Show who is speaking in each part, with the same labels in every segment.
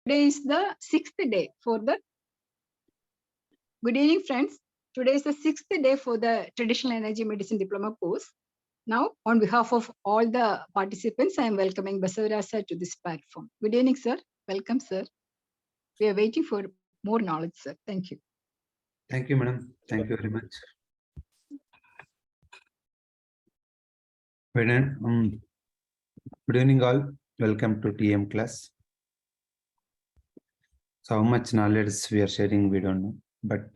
Speaker 1: Today is the 6th day for the. Good evening, friends. Today is the 6th day for the Traditional Energy Medicine Diploma course. Now, on behalf of all the participants, I am welcoming Basavaraj sir to this platform. Good evening, sir. Welcome, sir. We are waiting for more knowledge, sir. Thank you.
Speaker 2: Thank you, madam. Thank you very much. Good evening, all. Welcome to TM class. So how much knowledge we are sharing, we don't know, but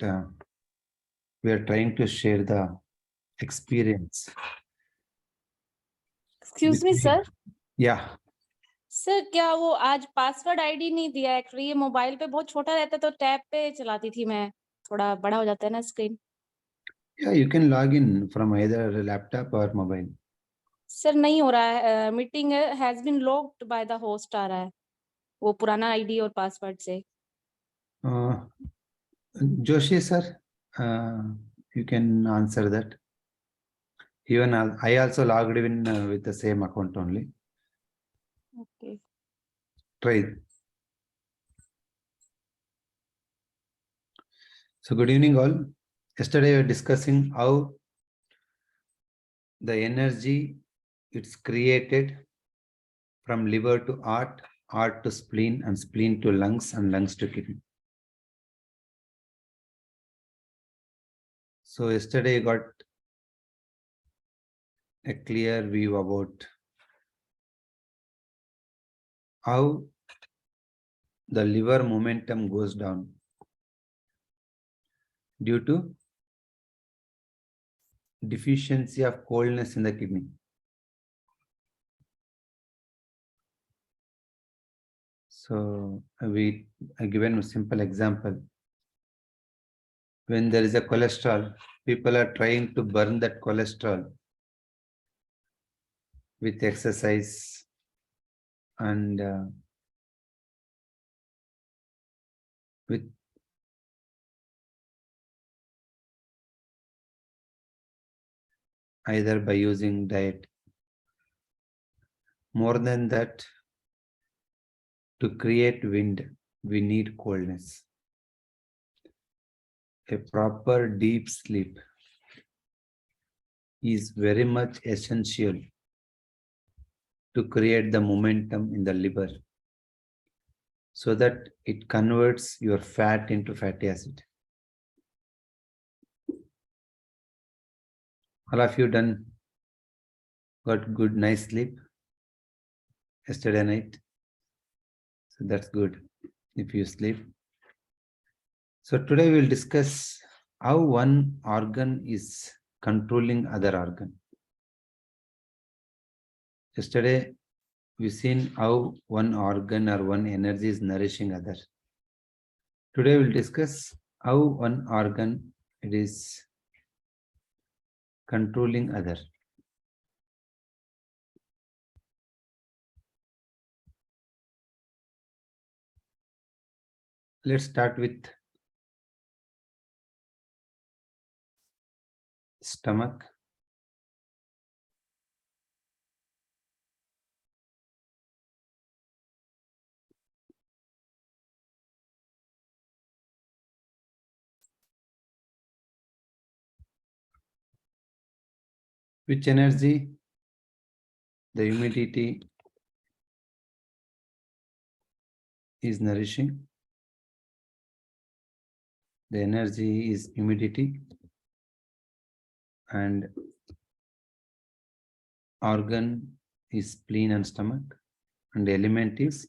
Speaker 2: we are trying to share the experience.
Speaker 3: Excuse me, sir.
Speaker 2: Yeah.
Speaker 3: Sir क्या वो आज password ID नहीं दिया? Actually ये mobile पे बहुत छोटा रहता है तो टैब पे चलाती थी मैं, थोड़ा बड़ा हो जाता है ना screen.
Speaker 2: Yeah, you can log in from either laptop or mobile.
Speaker 3: Sir नहीं हो रहा है. Meeting has been locked by the host आ रहा है, वो पुराना आईडी और पासवर्ड से.
Speaker 2: Joshi sir, you can answer that. Even I also logged in with the same account only.
Speaker 3: Okay.
Speaker 2: Try. So good evening all. Yesterday we were discussing how the energy it's created from liver to heart, heart to spleen, and spleen to lungs, and lungs to kidney. So yesterday you got a clear view about how the liver momentum goes down due to deficiency of coldness in the kidney. So I given a simple example. When there is a cholesterol, people are trying to burn that cholesterol with exercise and with either by using diet. More than that, to create wind, we need coldness. A proper deep sleep is very much essential to create the momentum in the liver so that it converts your fat into fatty acid. All of you got good nice sleep yesterday night? So that's good if you sleep. So today we'll discuss how one organ is controlling other organ. Yesterday we've seen how one organ or one energy is nourishing other. Today we'll discuss how one organ it is controlling other. Let's start with stomach. Which energy? The humidity is nourishing. The energy is humidity and organ is spleen and stomach, and the element is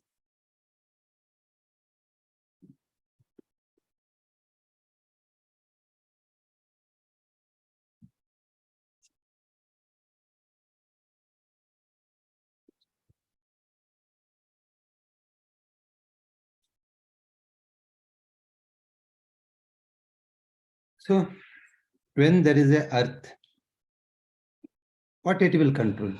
Speaker 2: so when there is a earth, what it will control?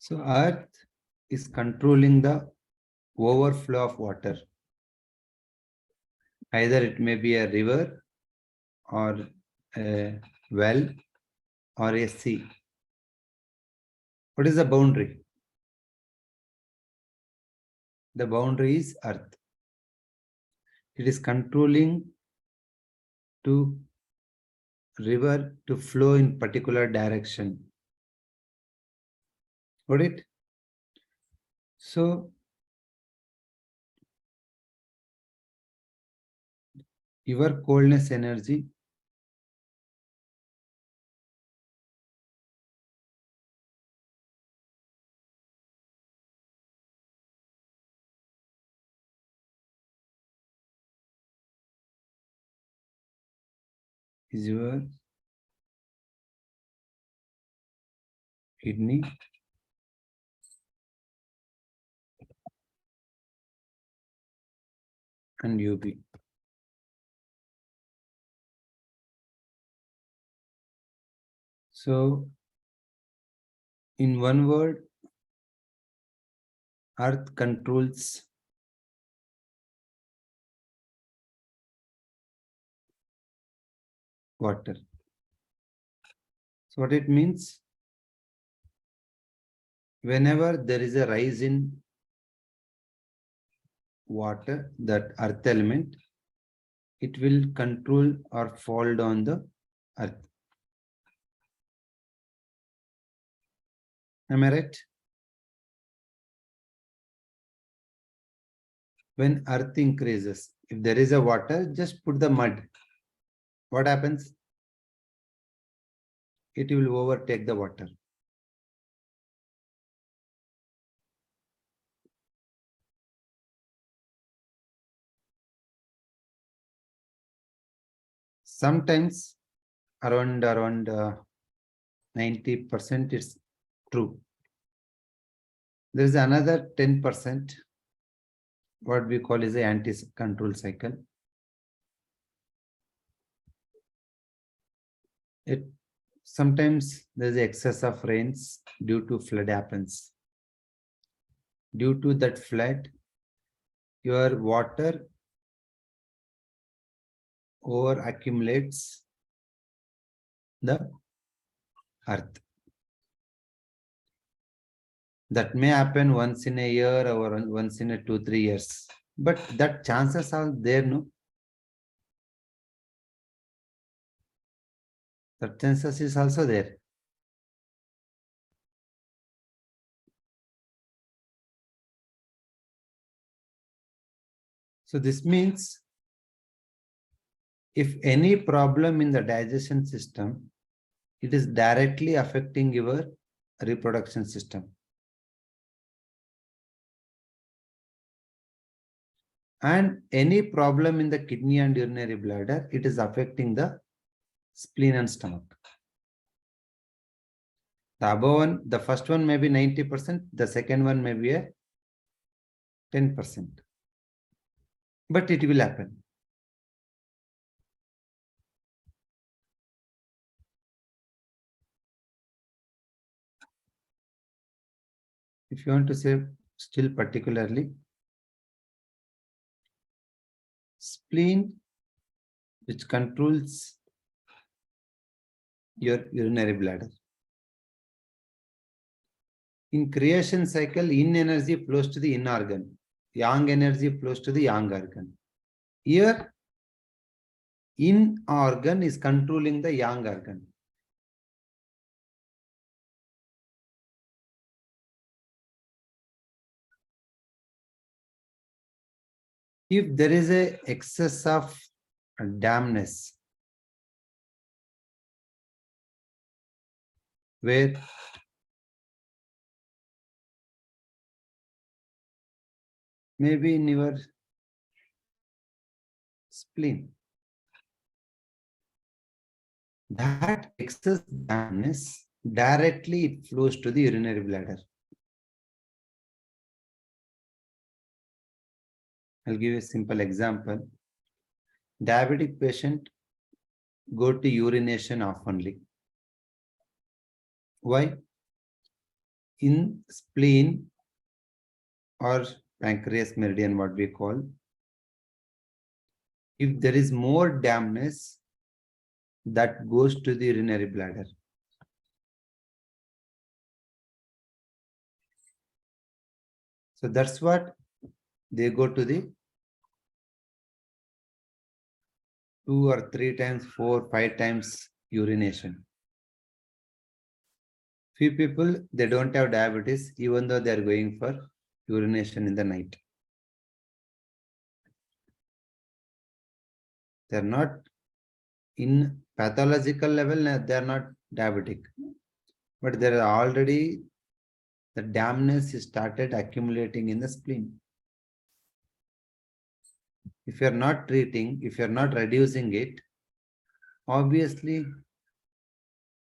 Speaker 2: So earth is controlling the overflow of water. Either it may be a river or a well or a sea. What is the boundary? The boundary is earth. It is controlling to river to flow in particular direction. Got it? So your coldness energy is your kidney and UB. So in one word, earth controls water. So what it means? Whenever there is a rise in water, that earth element, it will control or fall down the earth. Am I right? When earth increases, if there is a water, just put the mud. What happens? It will overtake the water. Sometimes around 90% is true. There is another 10%, what we call is the anti-control cycle. Sometimes there is excess of rains due to flood happens. Due to that flood, your water over accumulates the earth. That may happen once in a year or once in a 2-3 years, but that chances are there, no? That chances is also there. So this means if any problem in the digestion system, it is directly affecting your reproduction system. And any problem in the kidney and urinary bladder, it is affecting the spleen and stomach. The above one, the first one may be 90%, the second one may be a 10%. But it will happen. If you want to say still particularly, spleen, which controls your urinary bladder. In creation cycle, yin energy flows to the yin organ. Yang energy flows to the yang organ. Here, yin organ is controlling the yang organ. If there is a excess of dampness, where maybe in your spleen, that excess dampness directly it flows to the urinary bladder. I'll give you a simple example. Diabetic patient go to urination oftenly. Why? In spleen or pancreas meridian, what we call, if there is more dampness, that goes to the urinary bladder. So that's what they go to the 2 or 3 times, 4, 5 times urination. Few people, they don't have diabetes, even though they are going for urination in the night. They are not in pathological level, they are not diabetic, but there are already the dampness is started accumulating in the spleen. If you are not treating, if you are not reducing it, obviously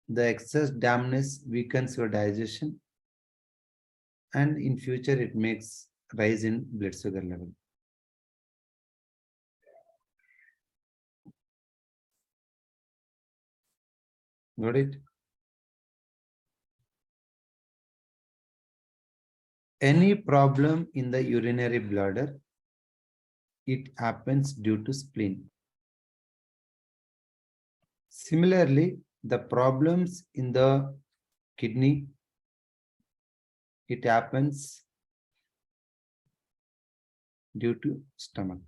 Speaker 2: the excess dampness weakens your digestion, and in future it makes rise in blood sugar level. Got it? Any problem in the urinary bladder, it happens due to spleen. Similarly, the problems in the kidney, it happens due to stomach.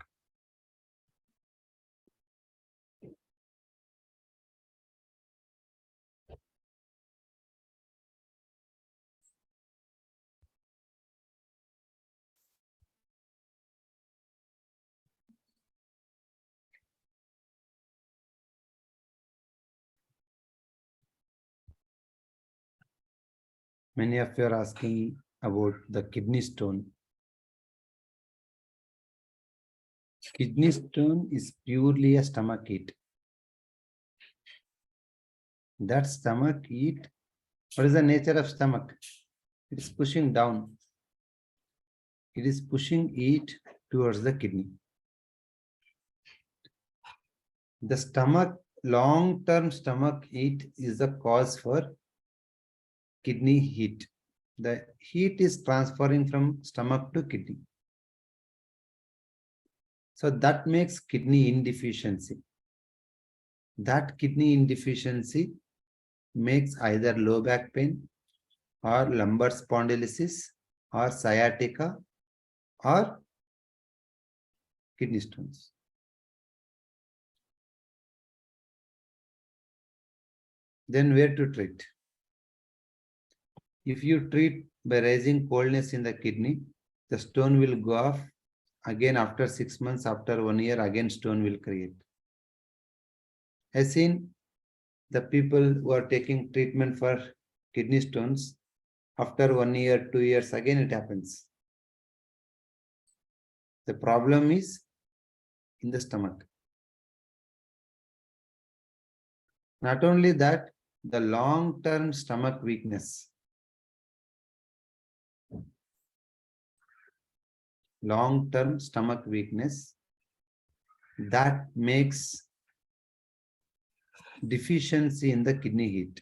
Speaker 2: Many of you are asking about the kidney stone. Kidney stone is purely a stomach heat. That stomach heat, what is the nature of stomach? It is pushing down. It is pushing heat towards the kidney. The stomach, long-term stomach heat is the cause for kidney heat. The heat is transferring from stomach to kidney. So that makes kidney insufficiency. That kidney insufficiency makes either low back pain or lumbar spondylosis or sciatica or kidney stones. Then where to treat? If you treat by raising coldness in the kidney, the stone will go off. Again, after 6 months, after 1 year, again stone will create. I've seen the people who are taking treatment for kidney stones, after 1 year, 2 years, again it happens. The problem is in the stomach. Not only that, the long-term stomach weakness. Long-term stomach weakness that makes deficiency in the kidney heat.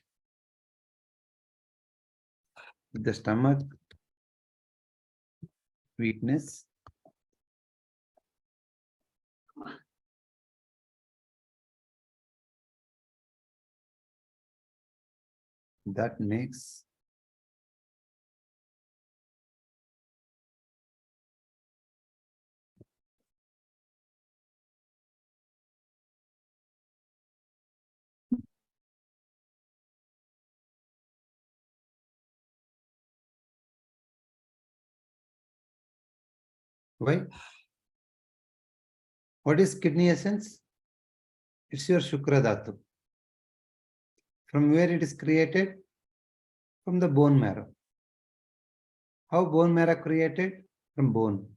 Speaker 2: The stomach weakness that makes why? What is kidney essence? It's your Shukra Dhatu. From where it is created? From the bone marrow. How bone marrow created? From bone.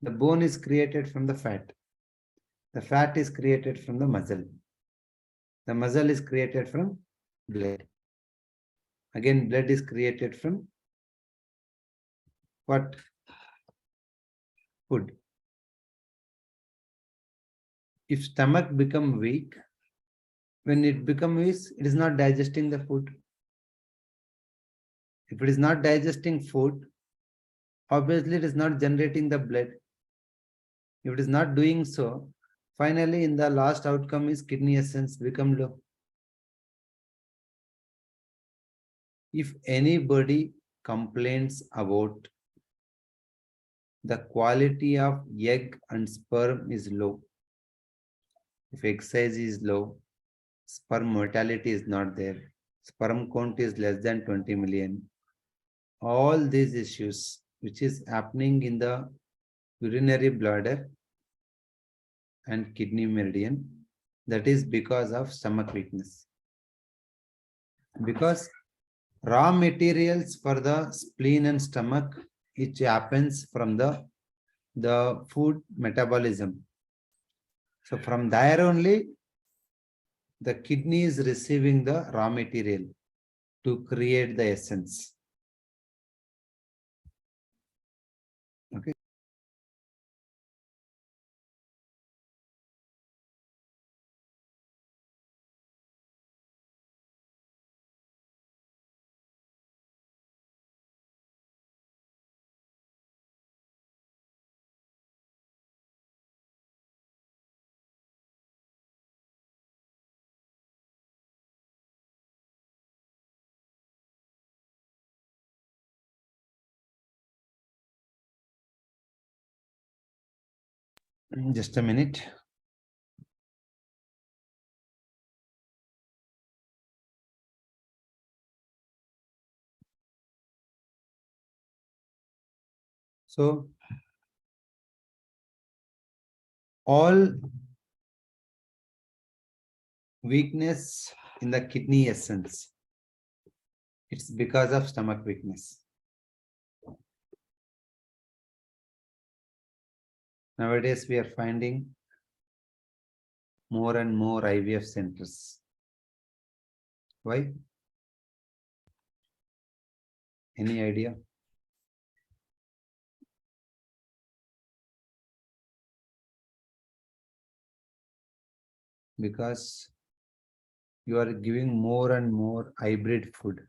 Speaker 2: The bone is created from the fat. The fat is created from the muscle. The muscle is created from blood. Again, blood is created from what? Food. If stomach become weak, when it becomes weak, it is not digesting the food. If it is not digesting food, obviously it is not generating the blood. If it is not doing so, Finally, in the last outcome is kidney essence become low. If anybody complains about the quality of egg and sperm is low, if egg size is low, sperm mortality is not there, sperm count is less than 20 million, all these issues which is happening in the urinary bladder and kidney meridian, that is because of stomach weakness. Because raw materials for the spleen and stomach, which happens from the food metabolism. So from there only the kidney is receiving the raw material to create the essence. Okay. Just a minute. So all weakness in the kidney essence, it's because of stomach weakness. Nowadays we are finding more and more IVF centers. Why? Any idea? Because you are giving more and more hybrid food.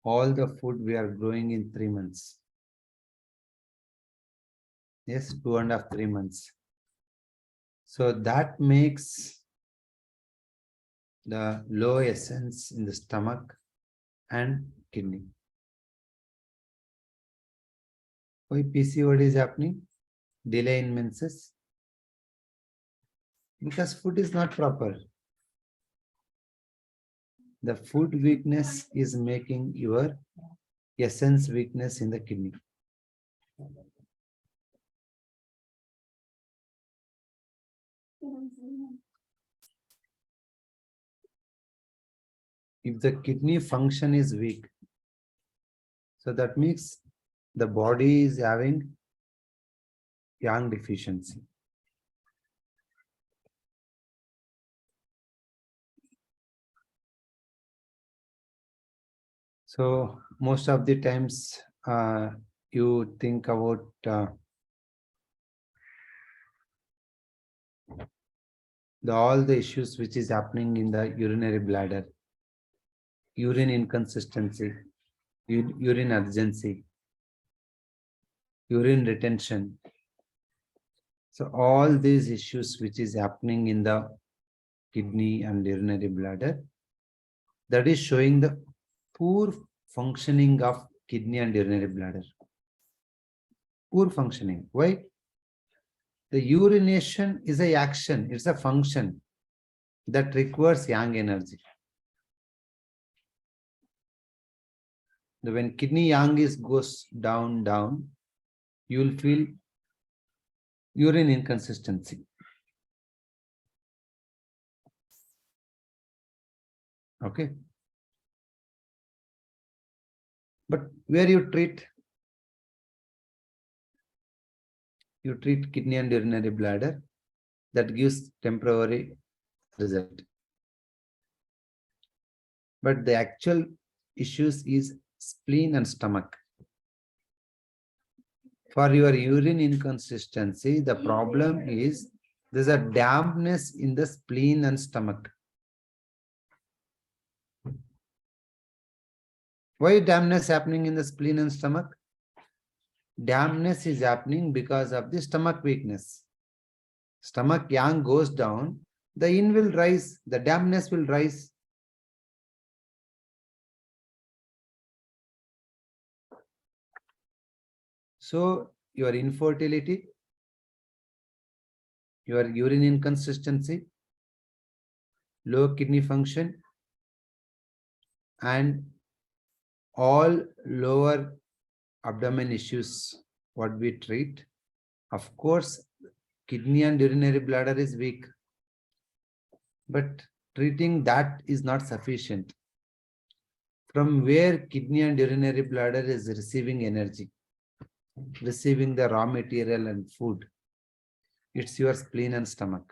Speaker 2: All the food we are growing in 3 months. Yes, 2.5, 3 months. So that makes the low essence in the stomach and kidney. Why PCOD is happening? Delay in menses? Because food is not proper. The food weakness is making your essence weakness in the kidney. If the kidney function is weak, so that means the body is having yang deficiency. So most of the times you think about all the issues which is happening in the urinary bladder, urine inconsistency, urine urgency, urine retention. So all these issues which is happening in the kidney and urinary bladder, that is showing the poor functioning of kidney and urinary bladder. Poor functioning. Why? The urination is an action, it's a function that requires yang energy. When kidney yang goes down, you will feel urine inconsistency. Okay. But where you treat kidney and urinary bladder, that gives temporary result. But the actual issues is spleen and stomach. For your urine inconsistency, the problem is there's a dampness in the spleen and stomach. Why dampness happening in the spleen and stomach? dampness is happening because of the stomach weakness. Stomach yang goes down, the yin will rise, the dampness will rise. So your infertility, your urine inconsistency, low kidney function, and all lower abdomen issues, what we treat. Of course, kidney and urinary bladder is weak, but treating that is not sufficient. From where kidney and urinary bladder is receiving energy, receiving the raw material and food, it's your spleen and stomach.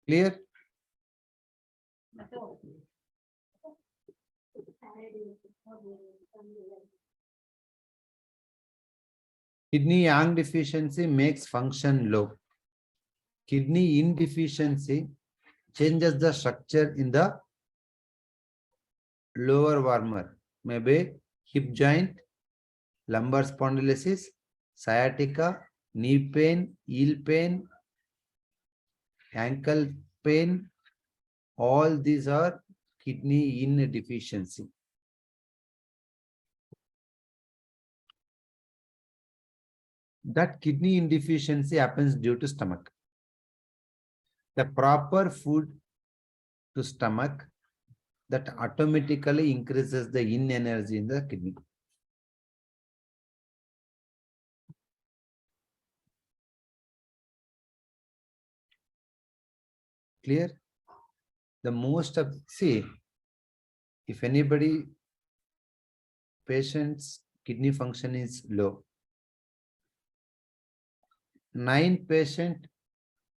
Speaker 2: Clear? Kidney yang deficiency makes function low. Kidney yin deficiency changes the structure in the lower warmer, maybe hip joint, lumbar spondylosis, sciatica, knee pain, heel pain, ankle pain. All these are kidney yin deficiency. That kidney yin deficiency happens due to stomach. The proper food to stomach that automatically increases the yin energy in the kidney. Clear? The most of, see, if anybody patient's kidney function is low, 9 patients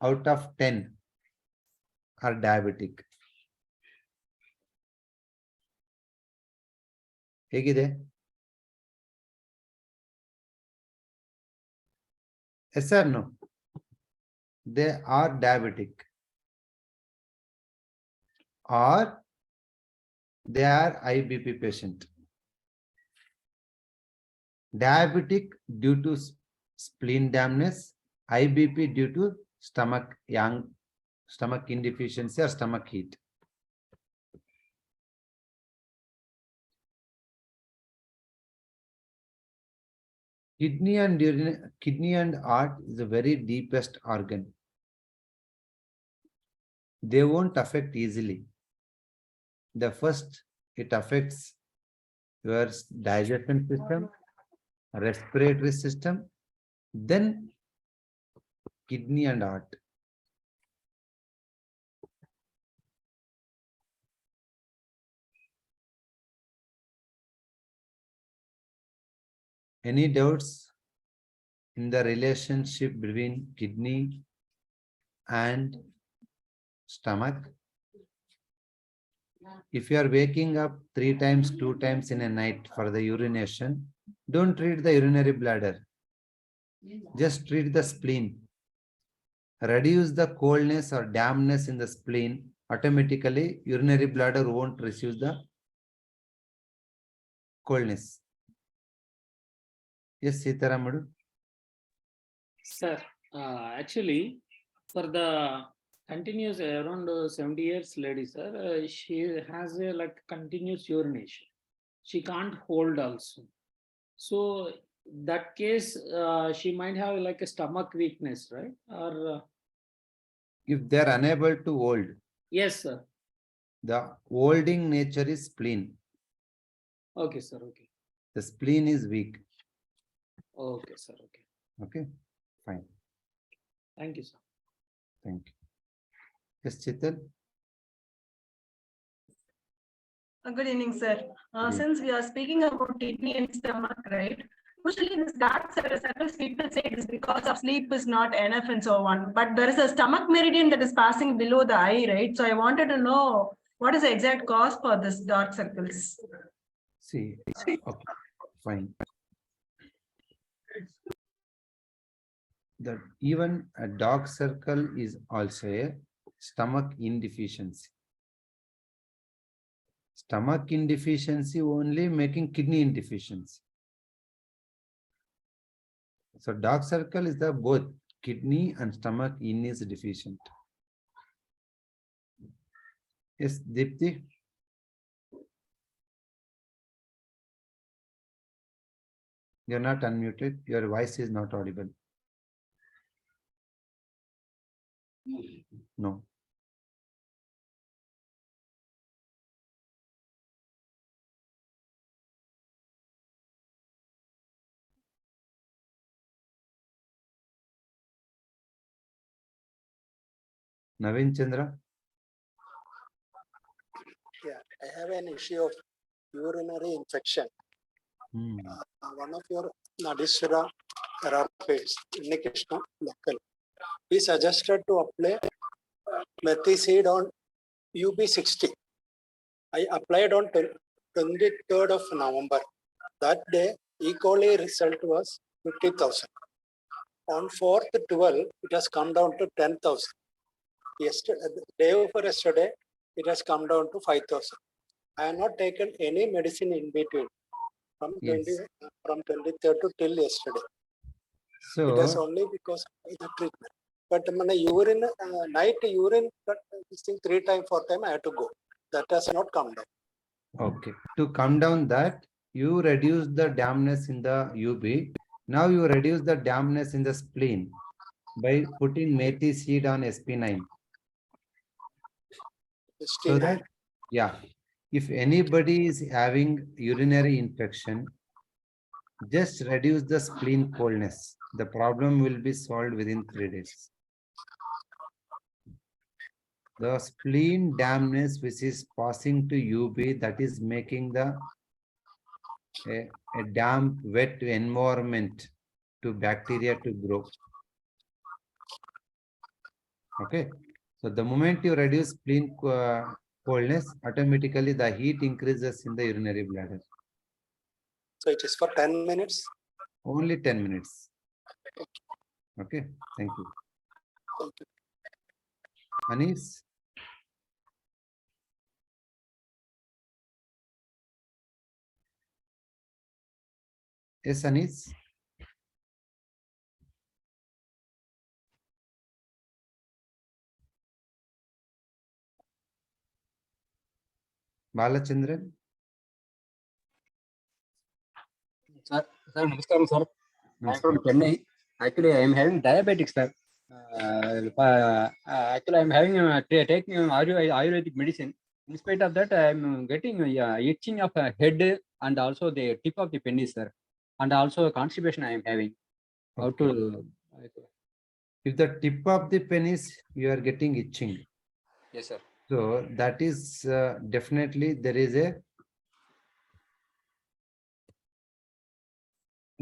Speaker 2: out of 10 are diabetic. ಹೇಗಿದೆ? Yes or no? They are diabetic, or they are IBP patient. Diabetic due to spleen dampness, IBP due to stomach indeficiency or stomach heat. Kidney and heart is the very deepest organ. They won't affect easily. The first, it affects your digestion system, respiratory system, then kidney and heart. Any doubts in the relationship between kidney and stomach? If you are waking up 3 times, 2 times in a night for the urination, don't treat the urinary bladder. Just treat the spleen. Reduce the coldness or dampness in the spleen. Automatically, urinary bladder won't receive the coldness. Yes, Sitaramadu.
Speaker 4: Sir, actually, for the continuous around 70 years lady, sir, she has a like continuous urination. She can't hold also. So that case, she might have like a stomach weakness, right? Or
Speaker 2: If they are unable to hold,
Speaker 4: yes, sir.
Speaker 2: the holding nature is spleen.
Speaker 4: Okay, sir. Okay.
Speaker 2: The spleen is weak.
Speaker 4: Okay, sir. Okay.
Speaker 2: Okay, fine.
Speaker 4: Thank you, sir.
Speaker 2: Thank you. Yes, Chital.
Speaker 5: Good evening, sir.
Speaker 2: evening.
Speaker 5: Since we are speaking about kidney and stomach, right? Usually, this dark circles, people say it is because of sleep is not enough and so on. But there is a stomach meridian that is passing below the eye, right? So I wanted to know what is the exact cause for this dark circles.
Speaker 2: See, okay, fine. That even a dark circle is also a stomach indeficiency. Stomach indeficiency only making kidney indeficiency. So dark circle is the both kidney and stomach in is deficient. Yes, Deepti. You're not unmuted. Your voice is not audible. No. Naveen Chandra.
Speaker 6: Yeah, I have an issue of urinary infection. One of your Nadishwara therapists, Krishna, local, he suggested to apply methicid on UB60. I applied on 23rd of November. That day, E. coli result was 50,000. On 4th 12, it has come down to 10,000. Yesterday, the day before yesterday, it has come down to 5,000. I have not taken any medicine in between from
Speaker 2: Yes.
Speaker 6: from 23rd to till yesterday.
Speaker 2: So
Speaker 6: It is only because of the treatment. But my urine, night urine, this thing 3 times, 4 times I have to go. That has not come down.
Speaker 2: okay, to come down that, you reduce the dampness in the UB. Now you reduce the dampness in the spleen by putting methi seed on SP9. So that, yeah, if anybody is having urinary infection, just reduce the spleen coldness. The problem will be solved within 3 days. The spleen dampness which is passing to UB, that is making the a damp, wet environment to bacteria to grow. Okay. So the moment you reduce spleen coldness, automatically the heat increases in the urinary bladder.
Speaker 6: So it is for 10 minutes.
Speaker 2: Only 10 minutes. Okay. Thank you.
Speaker 6: Thank you.
Speaker 2: Anis? Yes, Anis? Balachandran?
Speaker 7: Sir, namaskaram, sir. I am from
Speaker 2: Namaskar.
Speaker 7: Chennai. Actually, I am having diabetics, sir. Actually, I am having taking Ayurvedic medicine. In spite of that, I am getting itching of head and also the tip of the penis, sir. And also constipation I am having. How
Speaker 2: Okay.
Speaker 7: to?
Speaker 2: If the tip of the penis, you are getting itching.
Speaker 7: Yes, sir.
Speaker 2: So that is definitely there is a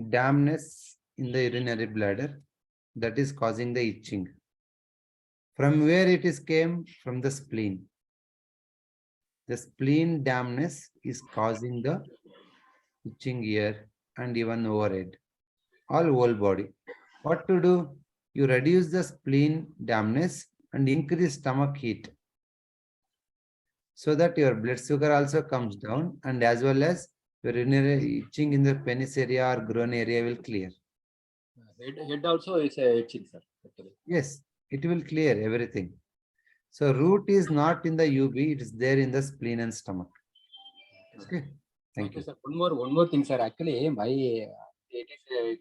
Speaker 2: dampness in the urinary bladder that is causing the itching. From where it is came? From the spleen. The spleen dampness is causing the itching ear and even overhead, all whole body. What to do? You reduce the spleen dampness and increase stomach heat, so that your blood sugar also comes down, and as well as your urinary itching in the penis area or groin area will clear.
Speaker 7: Head also is itching, sir. Actually.
Speaker 2: Yes, it will clear everything. So root is not in the UB, it is there in the spleen and stomach. Okay. Thank you.
Speaker 7: Sir. One more thing, sir. Actually, my it is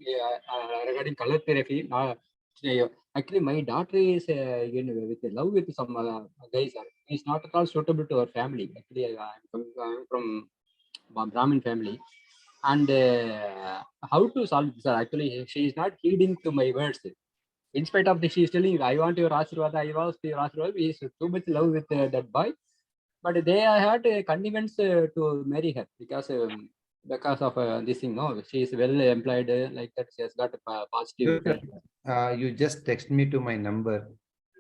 Speaker 7: regarding color therapy. Actually, my daughter is with love with some guy, sir. He's not at all suitable to our family. Actually, I'm from Brahmin family. And how to solve this, sir? Actually, she is not heeding to my words. In spite of this, she is telling, I want your Ashirwad, I want your Ashirwad. He is too much love with that boy. But they had convenience to marry her because of this thing. No, she is well employed like that. She has got a positive.
Speaker 2: You just text me to my number,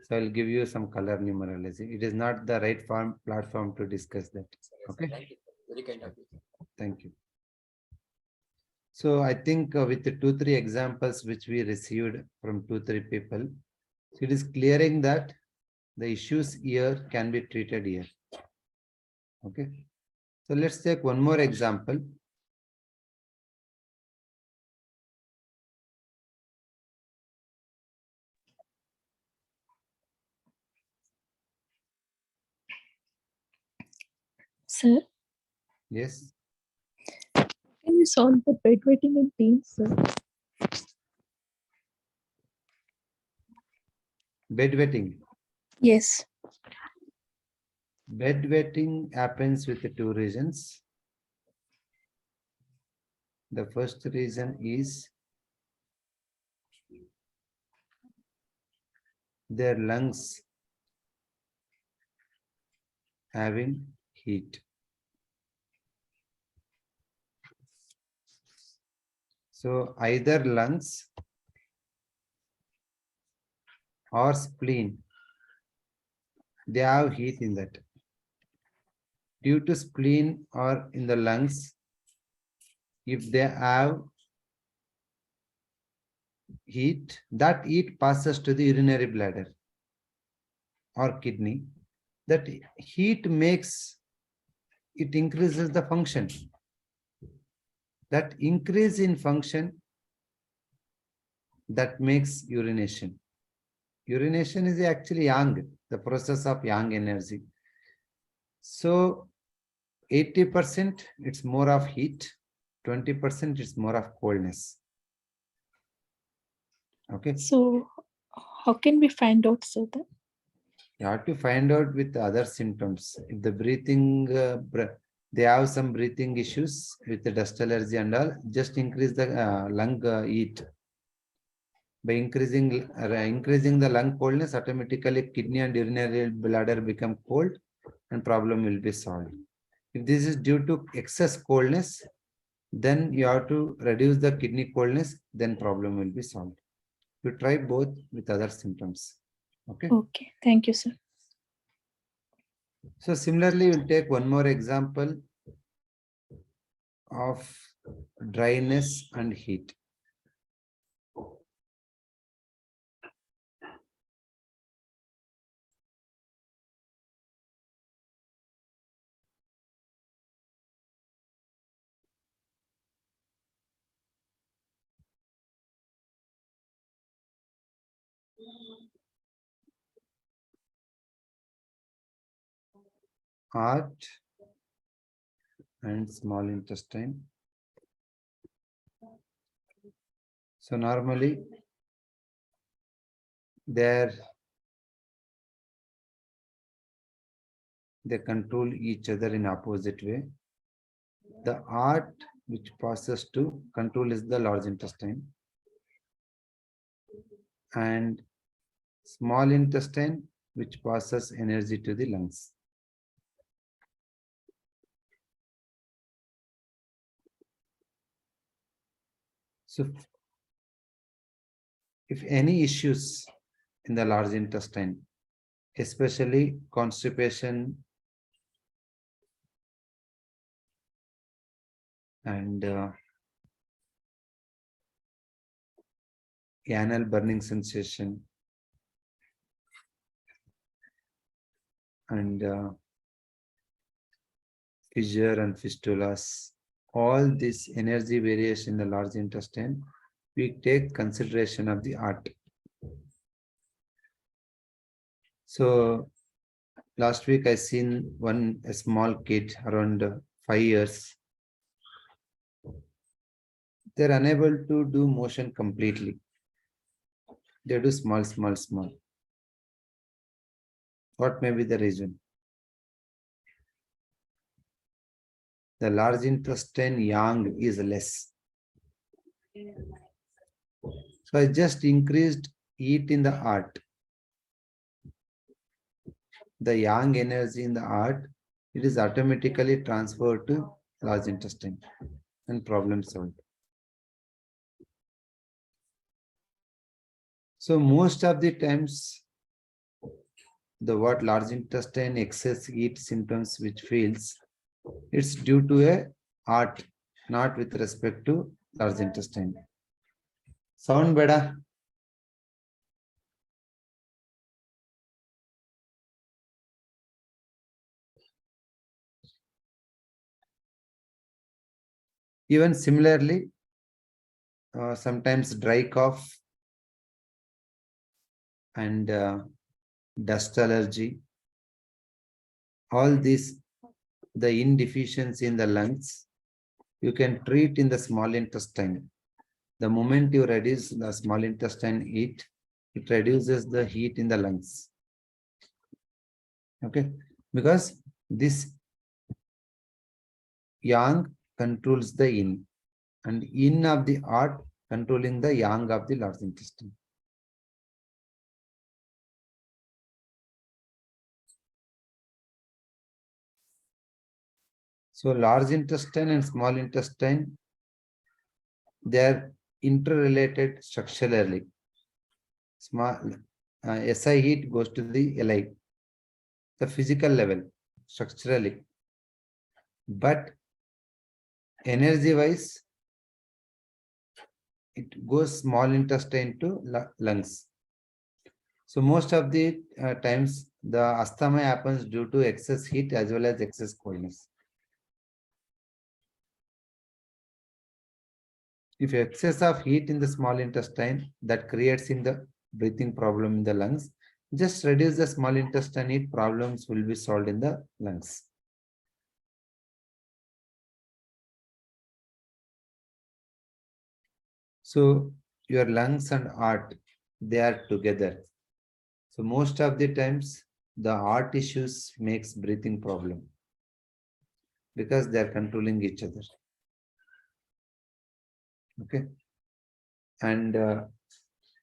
Speaker 2: so I'll give you some color numerology. It is not the right platform to discuss that. Okay.
Speaker 7: Thank you. Very kind of you.
Speaker 2: Thank you. So I think with the 2-3 examples which we received from 2-3 people, so it is clearing that the issues here can be treated here. Okay. So let's take one more example.
Speaker 8: Sir,
Speaker 2: Yes.
Speaker 8: can you solve the bedwetting in teens, sir?
Speaker 2: Bedwetting.
Speaker 8: Yes.
Speaker 2: Bedwetting happens with the two reasons. The first reason is their lungs having heat. So either lungs or spleen, they have heat in that. Due to spleen or in the lungs, if they have heat, that heat passes to the urinary bladder or kidney. That heat makes, it increases the function. That increase in function, that makes urination. Urination is actually yang, the process of yang energy. So 80% it's more of heat, 20% it's more of coldness. Okay.
Speaker 8: So how can we find out, sir, that?
Speaker 2: You have to find out with other symptoms. If the breathing, they have some breathing issues with the dust allergy and all, just increase the lung heat. By increasing the lung coldness, automatically kidney and urinary bladder become cold and problem will be solved. If this is due to excess coldness, then you have to reduce the kidney coldness, then problem will be solved. You try both with other symptoms. Okay.
Speaker 8: Okay, thank you, sir.
Speaker 2: So similarly, we'll take one more example of dryness and heat. Heart and small intestine. So normally they control each other in opposite way. The heart which passes to control is the large intestine, and small intestine which passes energy to the lungs. So if any issues in the large intestine, especially constipation and anal burning sensation and fissure and fistulas, all this energy variation in the large intestine, we take consideration of the heart. So last week I seen a small kid around 5 years. They're unable to do motion completely. They do small. What may be the reason? The large intestine yang is less. So I just increased heat in the heart. The yang energy in the heart, it is automatically transferred to large intestine and problem solved. So most of the times, the what large intestine excess heat symptoms which feels, it's due to a heart, not with respect to large intestine. Sound better? Even similarly, sometimes dry cough and dust allergy, all these, the indeficiency in the lungs, you can treat in the small intestine. The moment you reduce the small intestine heat, it reduces the heat in the lungs. Okay, because this yang controls the yin, and yin of the heart controlling the yang of the large intestine. So large intestine and small intestine, they are interrelated structurally. Small SI heat goes to the LI, the physical level, structurally. But energy wise, it goes small intestine to lungs. So most of the times, the asthma happens due to excess heat as well as excess coldness. If excess of heat in the small intestine, that creates in the breathing problem in the lungs, just reduce the small intestine heat, problems will be solved in the lungs. So your lungs and heart, they are together. So most of the times, the heart issues makes breathing problem because they are controlling each other. Okay. And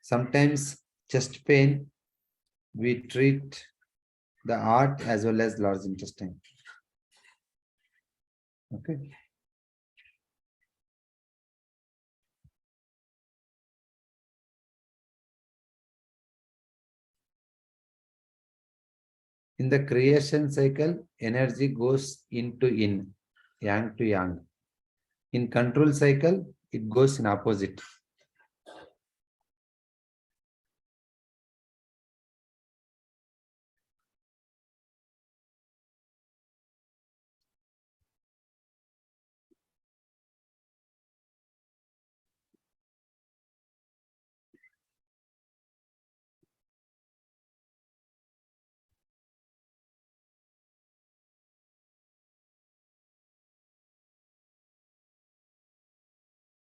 Speaker 2: sometimes chest pain, we treat the heart as well as large intestine. Okay. In the creation cycle, energy goes into yin, yang to yang. In control cycle, it goes in opposite.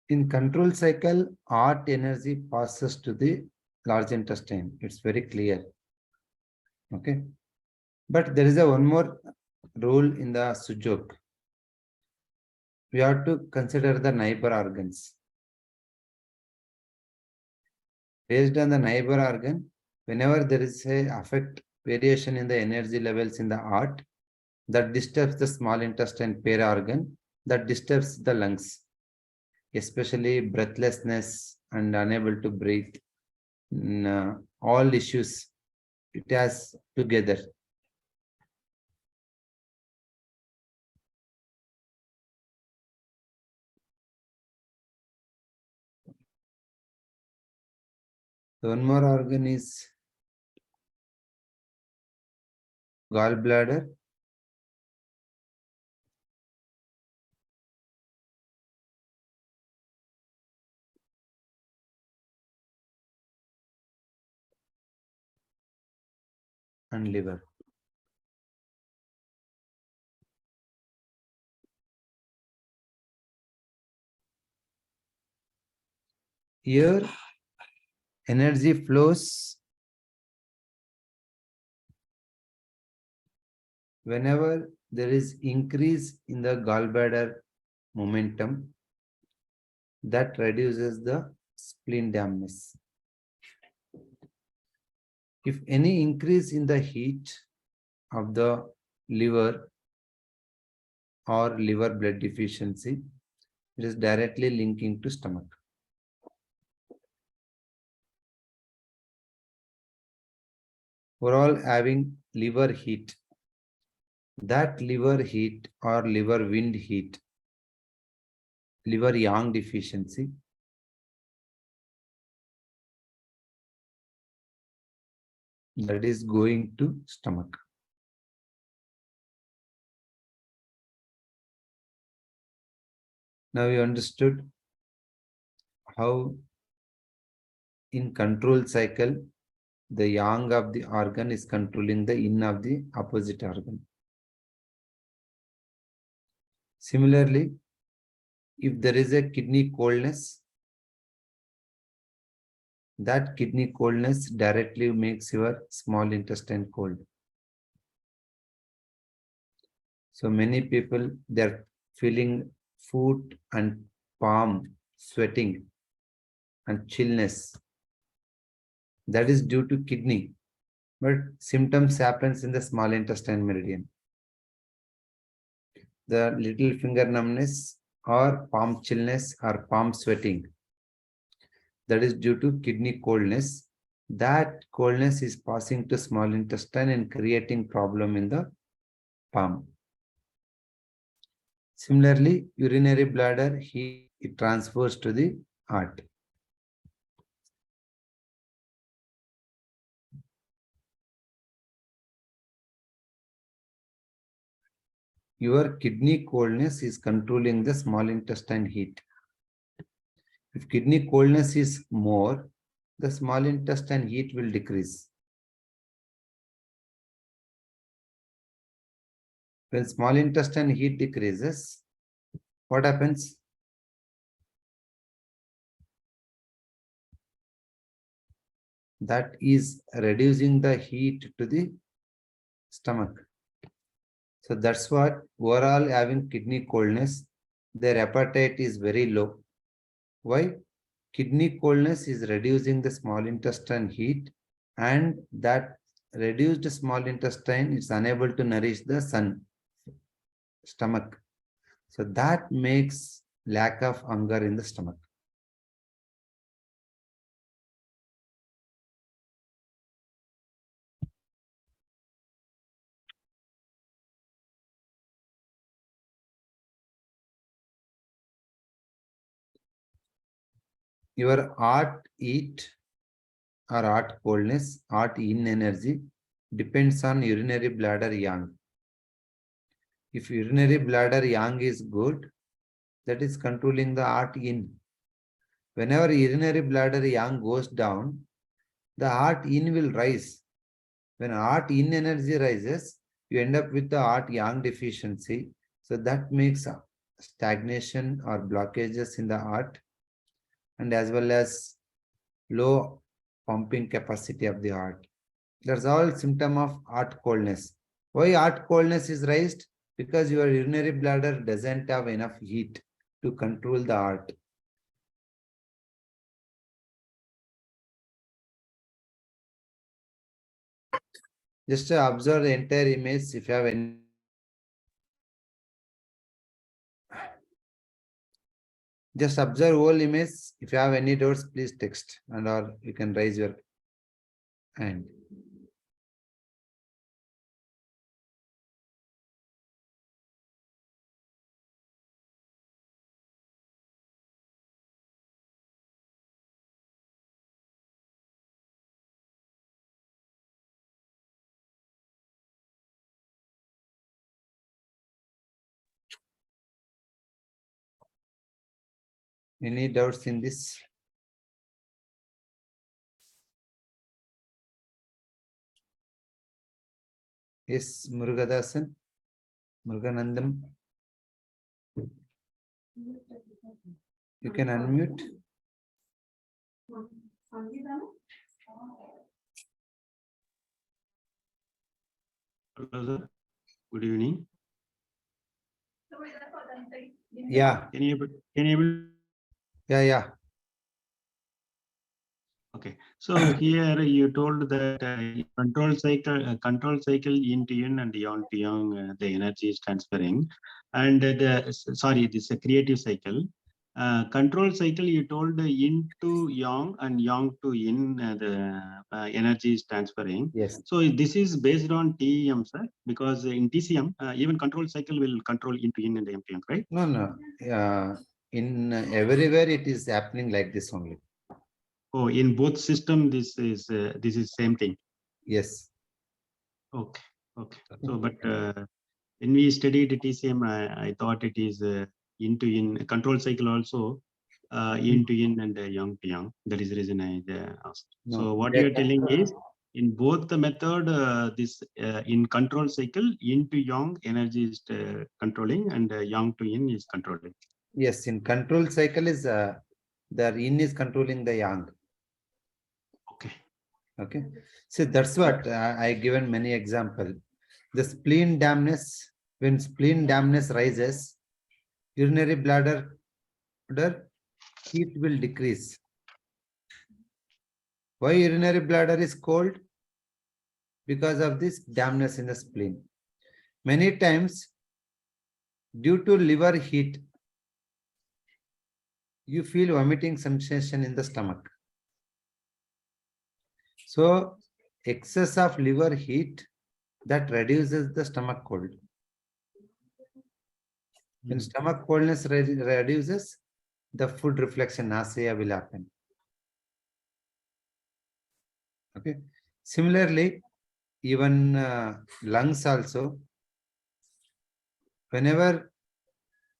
Speaker 2: In control cycle, heart energy passes to the large intestine. It's very clear. Okay. But there is a one more rule in the Sujok. We have to consider the neighbor organs. Based on the neighbor organ, whenever there is a affect variation in the energy levels in the heart, that disturbs the small intestine pair organ, that disturbs the lungs, especially breathlessness and unable to breathe. All issues, it has together. One more organ is gallbladder. And liver. Here, energy flows whenever there is increase in the gallbladder momentum, that reduces the spleen dampness. If any increase in the heat of the liver or liver blood deficiency, it is directly linking to stomach. Overall, having liver heat, that liver heat or liver wind heat, liver yang deficiency, that is going to stomach. Now you understood how in control cycle, the yang of the organ is controlling the yin of the opposite organ. Similarly, if there is a kidney coldness, that kidney coldness directly makes your small intestine cold. So many people, they're feeling foot and palm sweating and chillness. That is due to kidney, but symptoms happens in the small intestine meridian. The little finger numbness or palm chillness or palm sweating, that is due to kidney coldness. That coldness is passing to small intestine and creating problem in the palm. Similarly, urinary bladder heat, it transfers to the heart. Your kidney coldness is controlling the small intestine heat. If kidney coldness is more, the small intestine heat will decrease. When small intestine heat decreases, what happens? That is reducing the heat to the stomach. So that's what overall having kidney coldness, their appetite is very low. Why? Kidney coldness is reducing the small intestine heat, and that reduced small intestine is unable to nourish the stomach. So that makes lack of hunger in the stomach. Your heart heat or heart coldness, heart in energy depends on urinary bladder yang. If urinary bladder yang is good, that is controlling the heart in. Whenever urinary bladder yang goes down, the heart in will rise. When heart in energy rises, you end up with the heart yang deficiency. So that makes stagnation or blockages in the heart, and as well as low pumping capacity of the heart. That's all symptom of heart coldness. Why heart coldness is raised? Because your urinary bladder doesn't have enough heat to control the heart. Just observe the entire image. If you have any, just observe whole image. If you have any doubts, please text, and or you can raise your hand. Any doubts in this? Yes, Murugadasan, Muruganandam. You can unmute.
Speaker 9: Hello, sir. Good evening.
Speaker 2: Yeah.
Speaker 9: Can you able?
Speaker 2: Yeah.
Speaker 9: Okay. So here you told that control cycle yin to yin and yang to yang, the energy is transferring, and this a creative cycle. Control cycle you told yin to yang and yang to yin, the energy is transferring.
Speaker 2: Yes.
Speaker 9: So this is based on TEM, sir, because in TCM even control cycle will control yin to yin and yang to yang, right?
Speaker 2: No. In everywhere it is happening like this only.
Speaker 9: Oh, in both system this is same thing.
Speaker 2: Yes.
Speaker 9: Okay. So, but when we studied TCM, I thought it is yin to yin. Control cycle also yin to yin and yang to yang. That is the reason I asked.
Speaker 2: No,
Speaker 9: So what
Speaker 2: they
Speaker 9: you are telling
Speaker 2: control-
Speaker 9: is in both the method, in control cycle, yin to yang energy is controlling and yang to yin is controlling.
Speaker 2: Yes, in control cycle is the yin is controlling the yang.
Speaker 9: Okay.
Speaker 2: Okay. So that's what I given many example. The spleen dampness, when spleen dampness rises, urinary bladder heat will decrease. Why urinary bladder is cold? Because of this dampness in the spleen. Many times, due to liver heat, you feel vomiting sensation in the stomach. So, excess of liver heat that reduces the stomach cold. When stomach coldness reduces, the food reflection nausea will happen. Okay. Similarly, even lungs also, whenever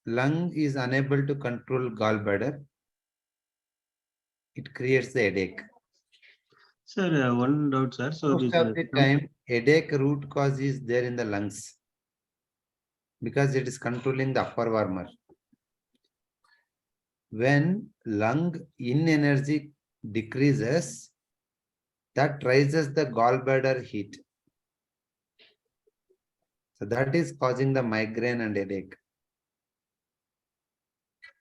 Speaker 2: lung is unable to control gallbladder, it creates the headache.
Speaker 9: Sir, one doubt, sir. So
Speaker 2: Most
Speaker 9: this
Speaker 2: of the time, headache root cause is there in the lungs because it is controlling the upper warmer. When lung in energy decreases, that raises the gallbladder heat. So that is causing the migraine and headache.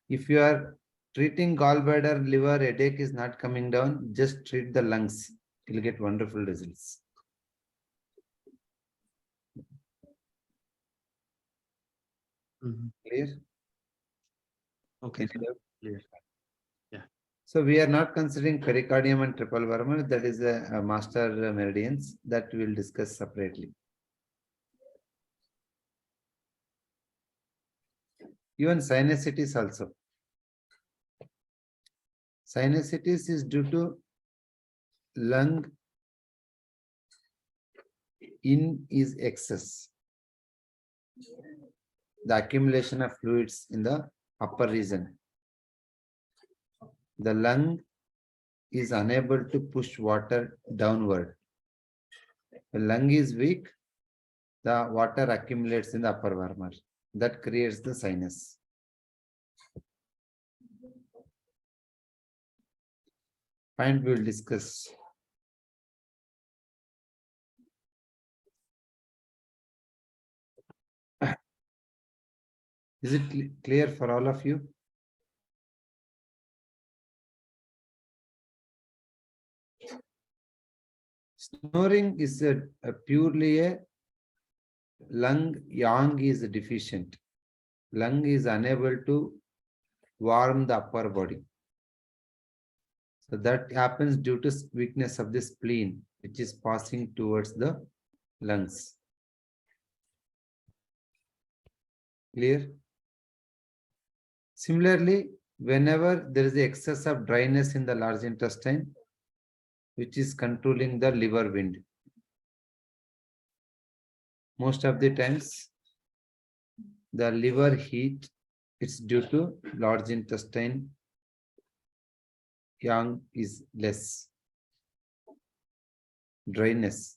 Speaker 2: If you are treating gallbladder, liver, headache is not coming down, just treat the lungs. You'll get wonderful results. Clear?
Speaker 9: okay.
Speaker 2: Any doubt?
Speaker 9: Clear. Yeah.
Speaker 2: So we are not considering pericardium and triple wormer. That is a master meridians that we will discuss separately. Even sinusitis also. Sinusitis is due to lung in is excess. The accumulation of fluids in the upper region. The lung is unable to push water downward. The lung is weak, the water accumulates in the upper warmer. That creates the sinus. Point we will discuss. Is it clear for all of you? Snoring is a purely a lung yang is deficient. Lung is unable to warm the upper body. So that happens due to weakness of the spleen, which is passing towards the lungs. Clear? Similarly, whenever there is excess of dryness in the large intestine, which is controlling the liver wind. Most of the times, the liver heat, it's due to large intestine yang is less. Dryness.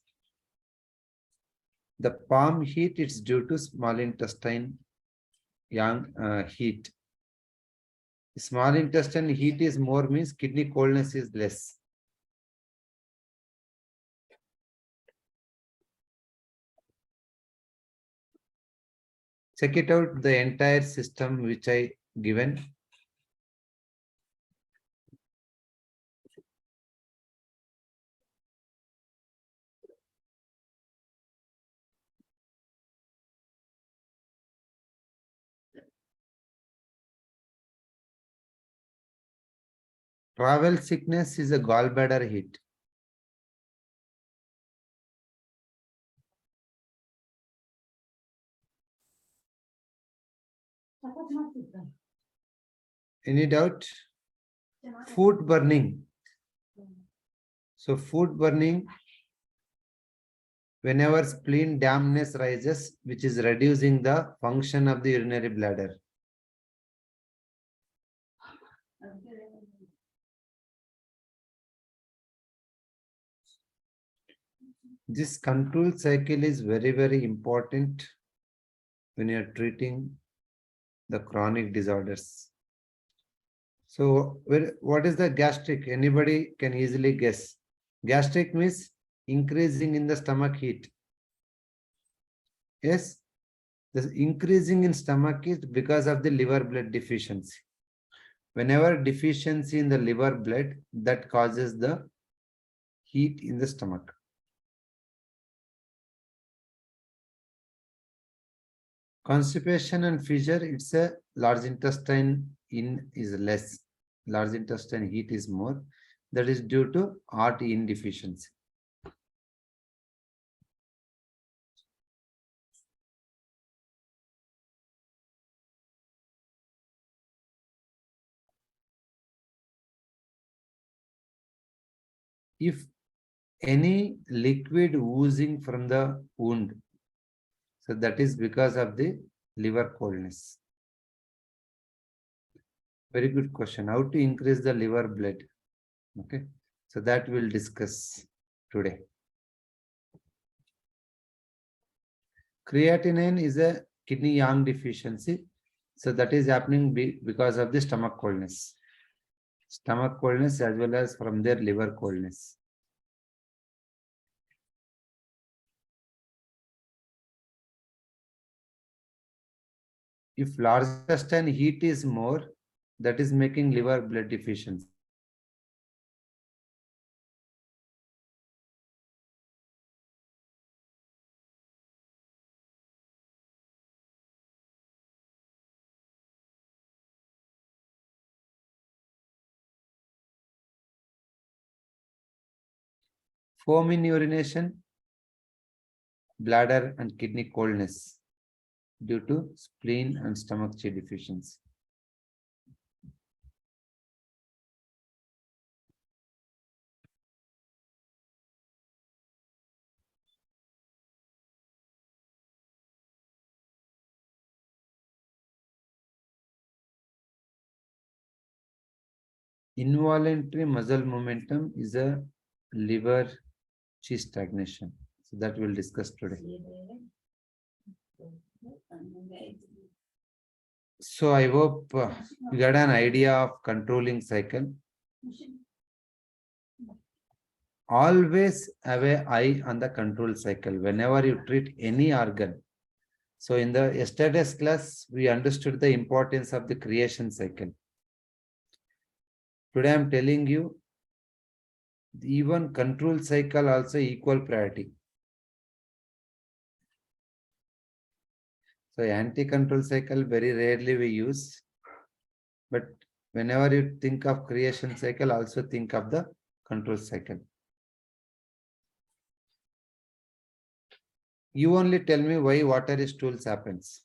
Speaker 2: The palm heat, it's due to small intestine yang heat. Small intestine heat is more means kidney coldness is less. Check it out, the entire system which I given. Travel sickness is a gallbladder heat. Any doubt? Food burning. So food burning, whenever spleen dampness rises, which is reducing the function of the urinary bladder. This control cycle is very, very important when you are treating the chronic disorders. So what is the gastric? Anybody can easily guess. Gastric means increasing in the stomach heat. Yes, the increasing in stomach is because of the liver blood deficiency. Whenever deficiency in the liver blood, that causes the heat in the stomach. Constipation and fissure, it's a large intestine in is less. Large intestine heat is more. That is due to RT deficiency. If any liquid oozing from the wound, so that is because of the liver coldness. Very good question. How to increase the liver blood? Okay, so that we'll discuss today. Creatinine is a kidney yang deficiency. So that is happening because of the stomach coldness. Stomach coldness as well as from their liver coldness. If large intestine heat is more, that is making liver blood deficiency. Foam in urination, bladder and kidney coldness due to spleen and stomach chi deficiency. Involuntary muscle momentum is a liver chi stagnation. So that we'll discuss today. So I hope you got an idea of controlling cycle. Always have an eye on the control cycle whenever you treat any organ. So in the yesterday's class, we understood the importance of the creation cycle. Today I'm telling you, even control cycle also equal priority. So anti-control cycle very rarely we use, but whenever you think of creation cycle, also think of the control cycle. You only tell me why watery stools happens.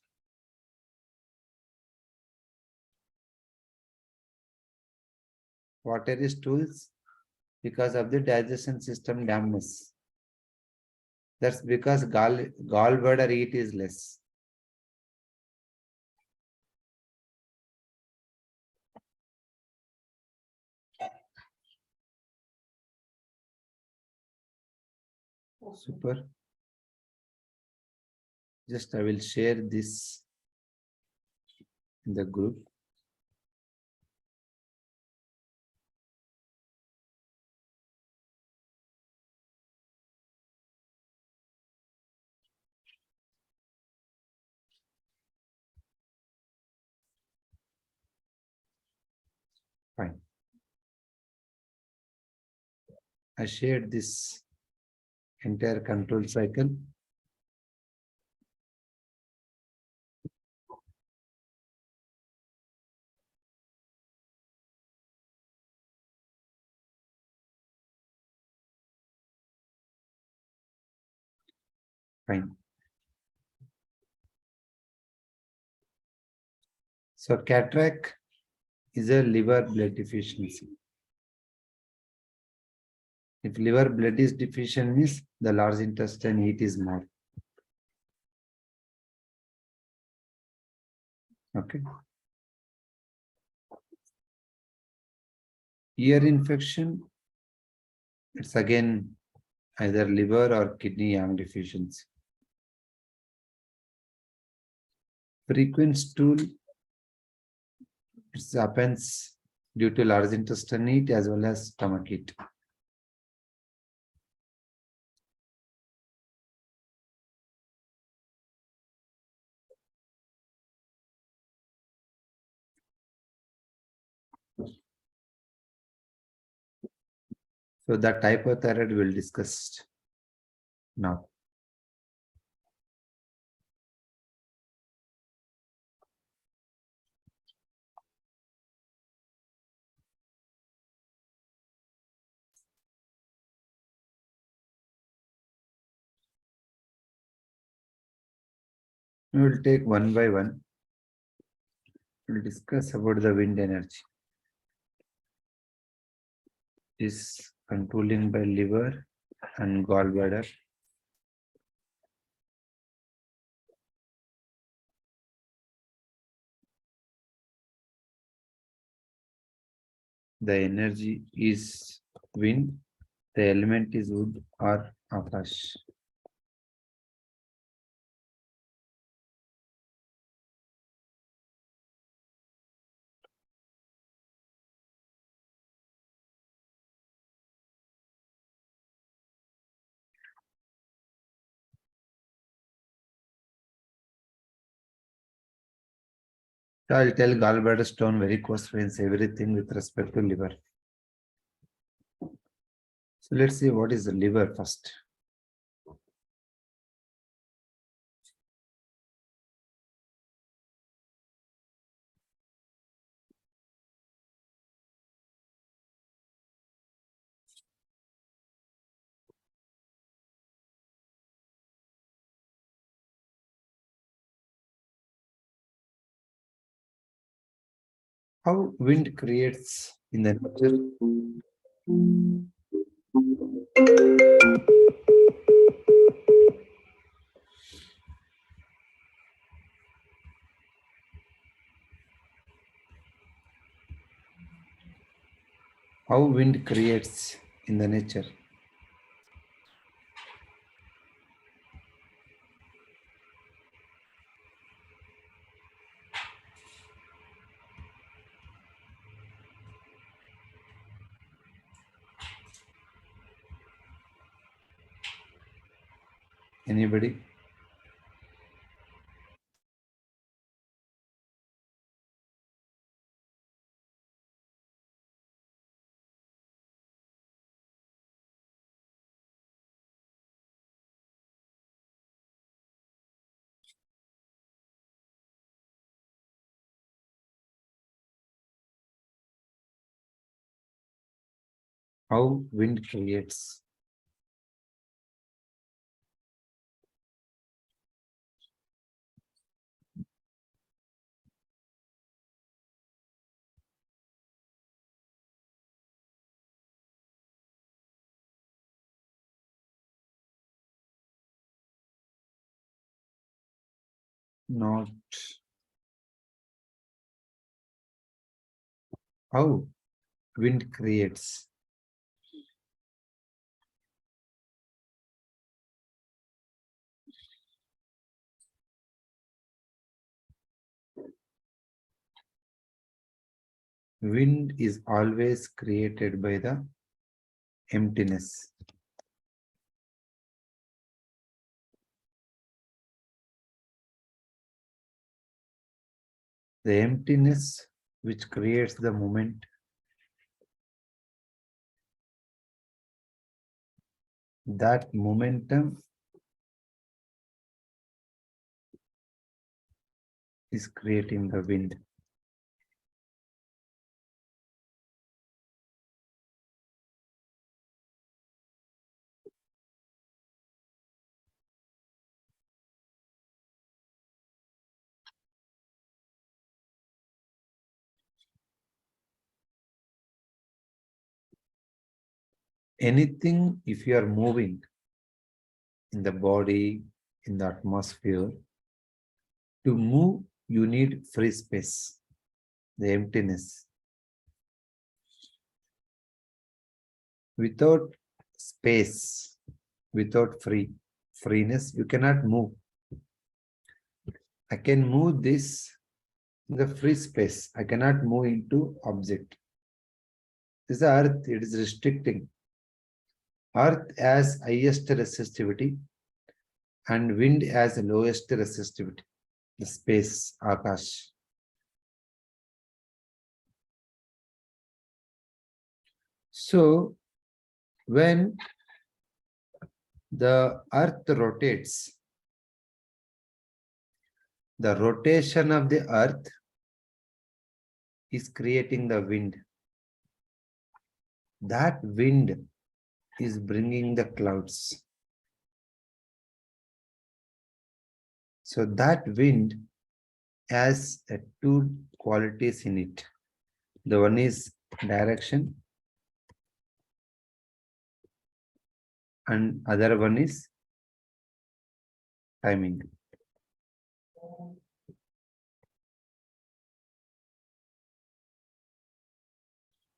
Speaker 2: Watery stools because of the digestion system dampness. That's because gallbladder heat is less. Super. Just I will share this in the group. Fine. I shared this entire control cycle. Fine. So cataract is a liver blood deficiency. If liver blood is deficient means the large intestine heat is more. Okay. Ear infection, it's again either liver or kidney yang deficiency. Frequent stool, it happens due to large intestine heat as well as stomach heat. So that hypothyroid we'll discuss now. We will take one by one. We'll discuss about the wind energy. Is controlling by liver and gallbladder. The energy is wind. The element is wood or akash. So I'll tell gallbladder stone, varicose veins, everything with respect to liver. So let's see what is the liver first. How wind creates in the nature. How wind creates in the nature. Anybody? How wind creates. Not how wind creates. Wind is always created by the emptiness. The emptiness which creates the moment. That momentum is creating the wind. Anything, if you are moving in the body, in the atmosphere, to move, you need free space, the emptiness. without space, without freeness, you cannot move. I can move this in the free space. I cannot move into object. This is the earth, it is restricting. Earth has highest resistivity and wind has the lowest resistivity. The space, Akash. So when the earth rotates, the rotation of the earth is creating the wind. That wind is bringing the clouds. So that wind has two qualities in it. The one is direction and other one is timing.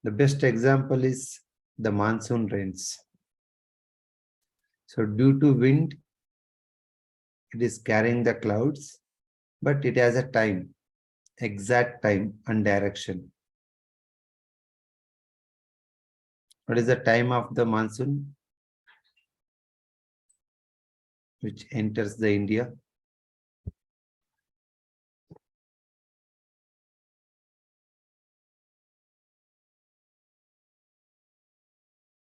Speaker 2: The best example is the monsoon rains. So due to wind, it is carrying the clouds, but it has a time, exact time and direction. What is the time of the monsoon which enters the India?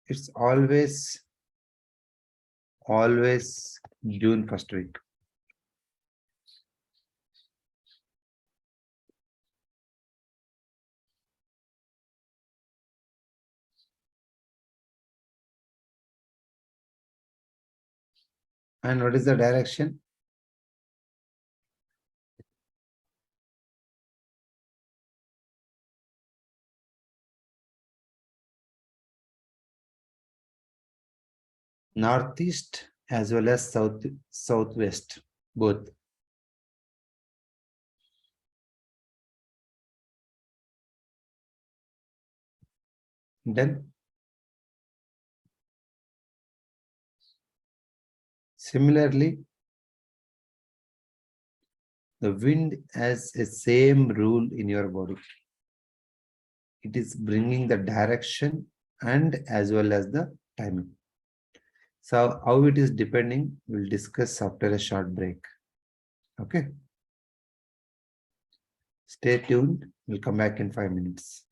Speaker 2: It's always June first week. And what is the direction? Northeast as well as southwest, both. Then similarly, the wind has a same rule in your body. It is bringing the direction and as well as the timing. So how it is depending, we'll discuss after a short break. Okay. Stay tuned. We'll come back in 5 minutes.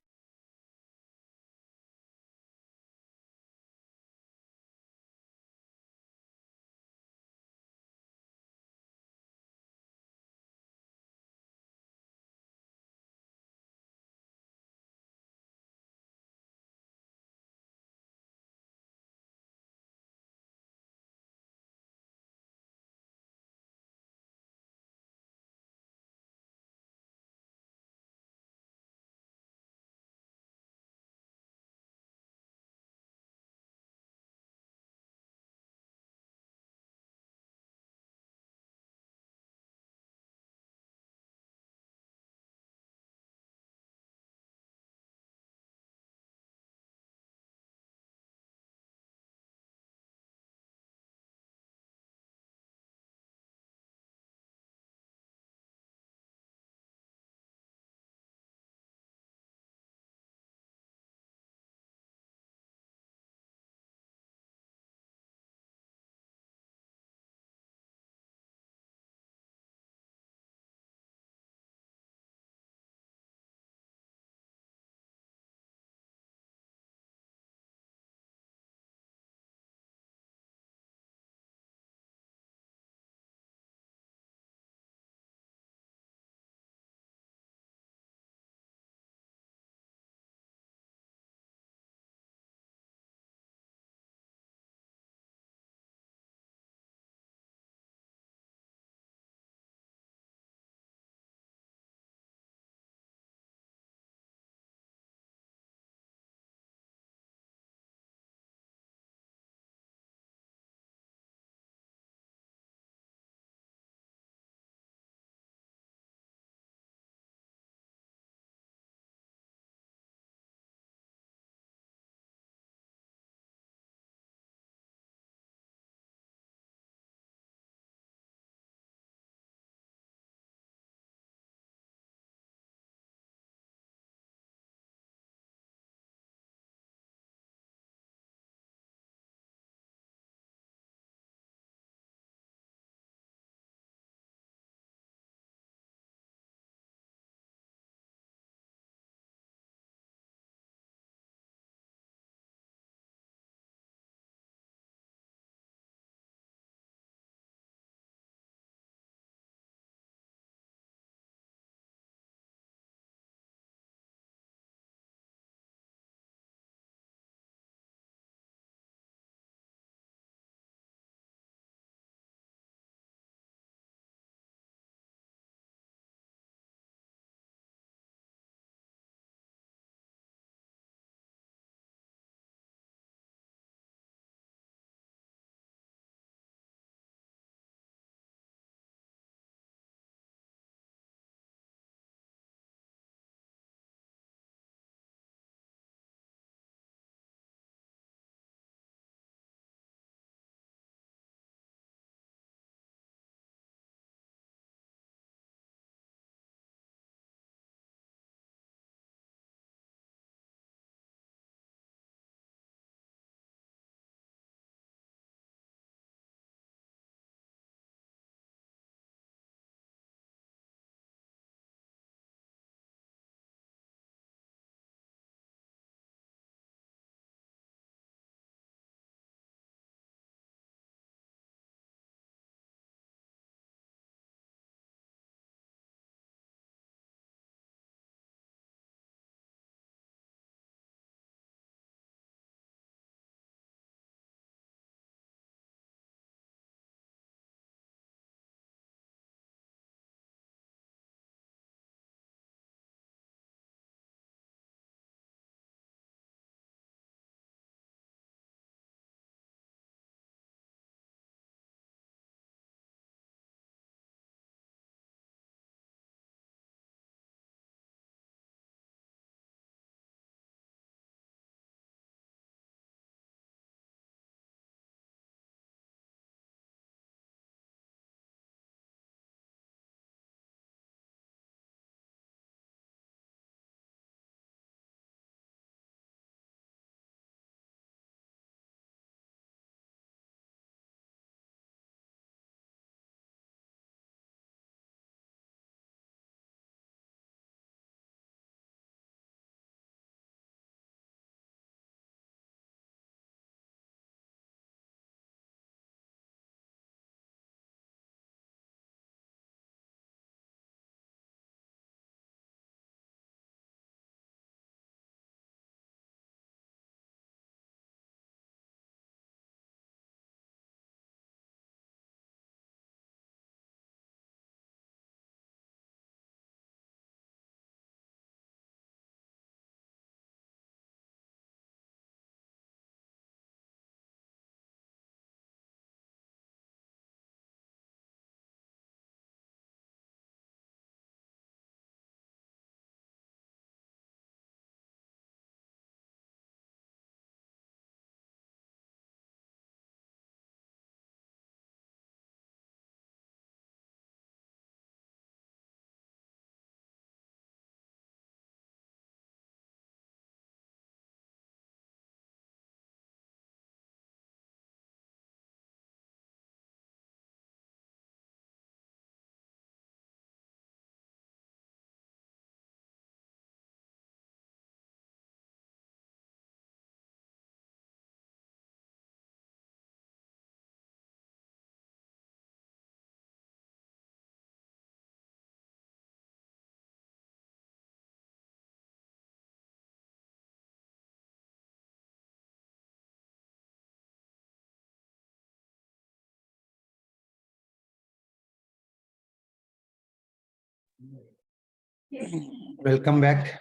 Speaker 2: Welcome back.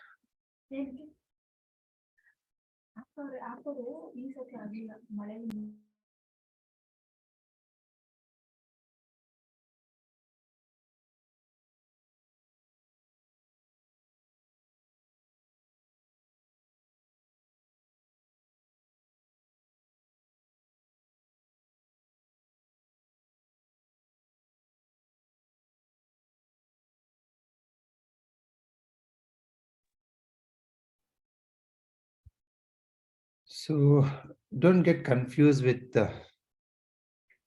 Speaker 2: So don't get confused with the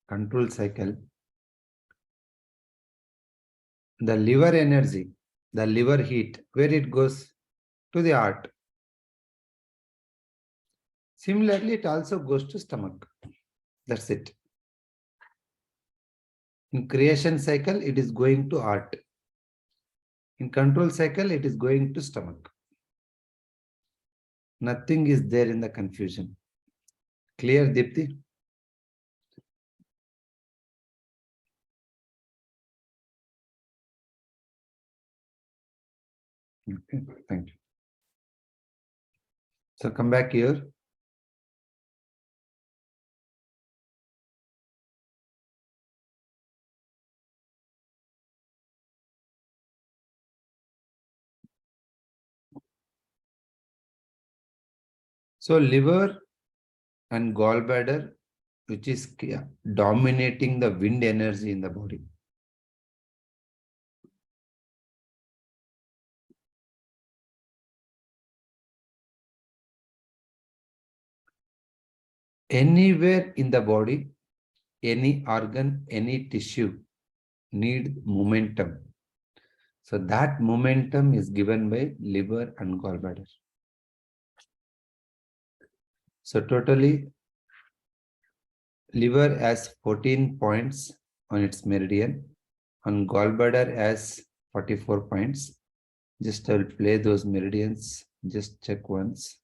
Speaker 2: control cycle. The liver energy, the liver heat, where it goes to the heart. Similarly, it also goes to stomach. That's it. In creation cycle, it is going to heart. In control cycle, it is going to stomach. Nothing is there in the confusion. Clear, Dipti? Okay, thank you. So come back here. So liver and gallbladder, which is dominating the wind energy in the body. Anywhere in the body, any organ, any tissue need momentum. So that momentum is given by liver and gallbladder. So totally, liver has 14 points on its meridian, and gallbladder has 44 points. Just I will play those meridians, just check once.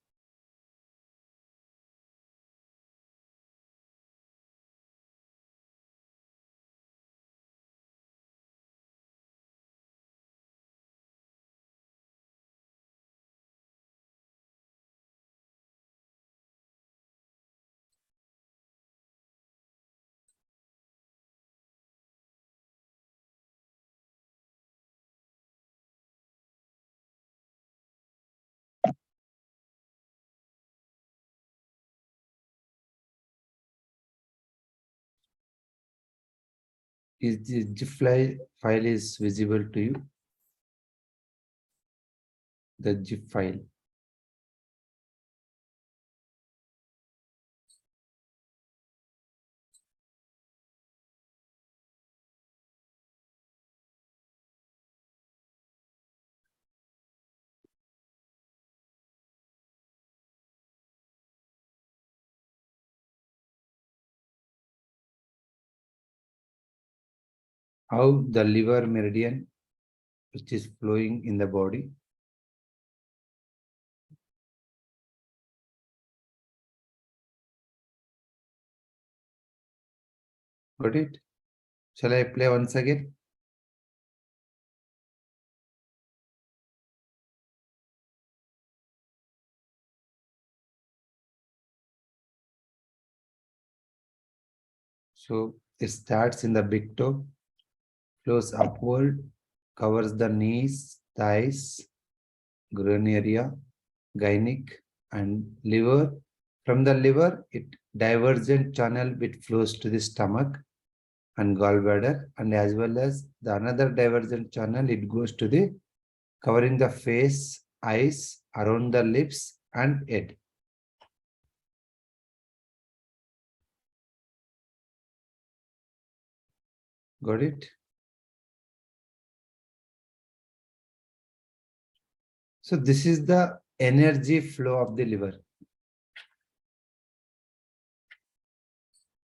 Speaker 2: Is the GIF file is visible to you? The GIF file. How the liver meridian, which is flowing in the body. Got it? Shall I play once again? So it starts in the big toe, flows upward, covers the knees, thighs, groin area, gynec, and liver. From the liver, it divergent channel which flows to the stomach and gallbladder, and as well as the another divergent channel, it goes to the covering the face, eyes, around the lips, and head. Got it? So this is the energy flow of the liver.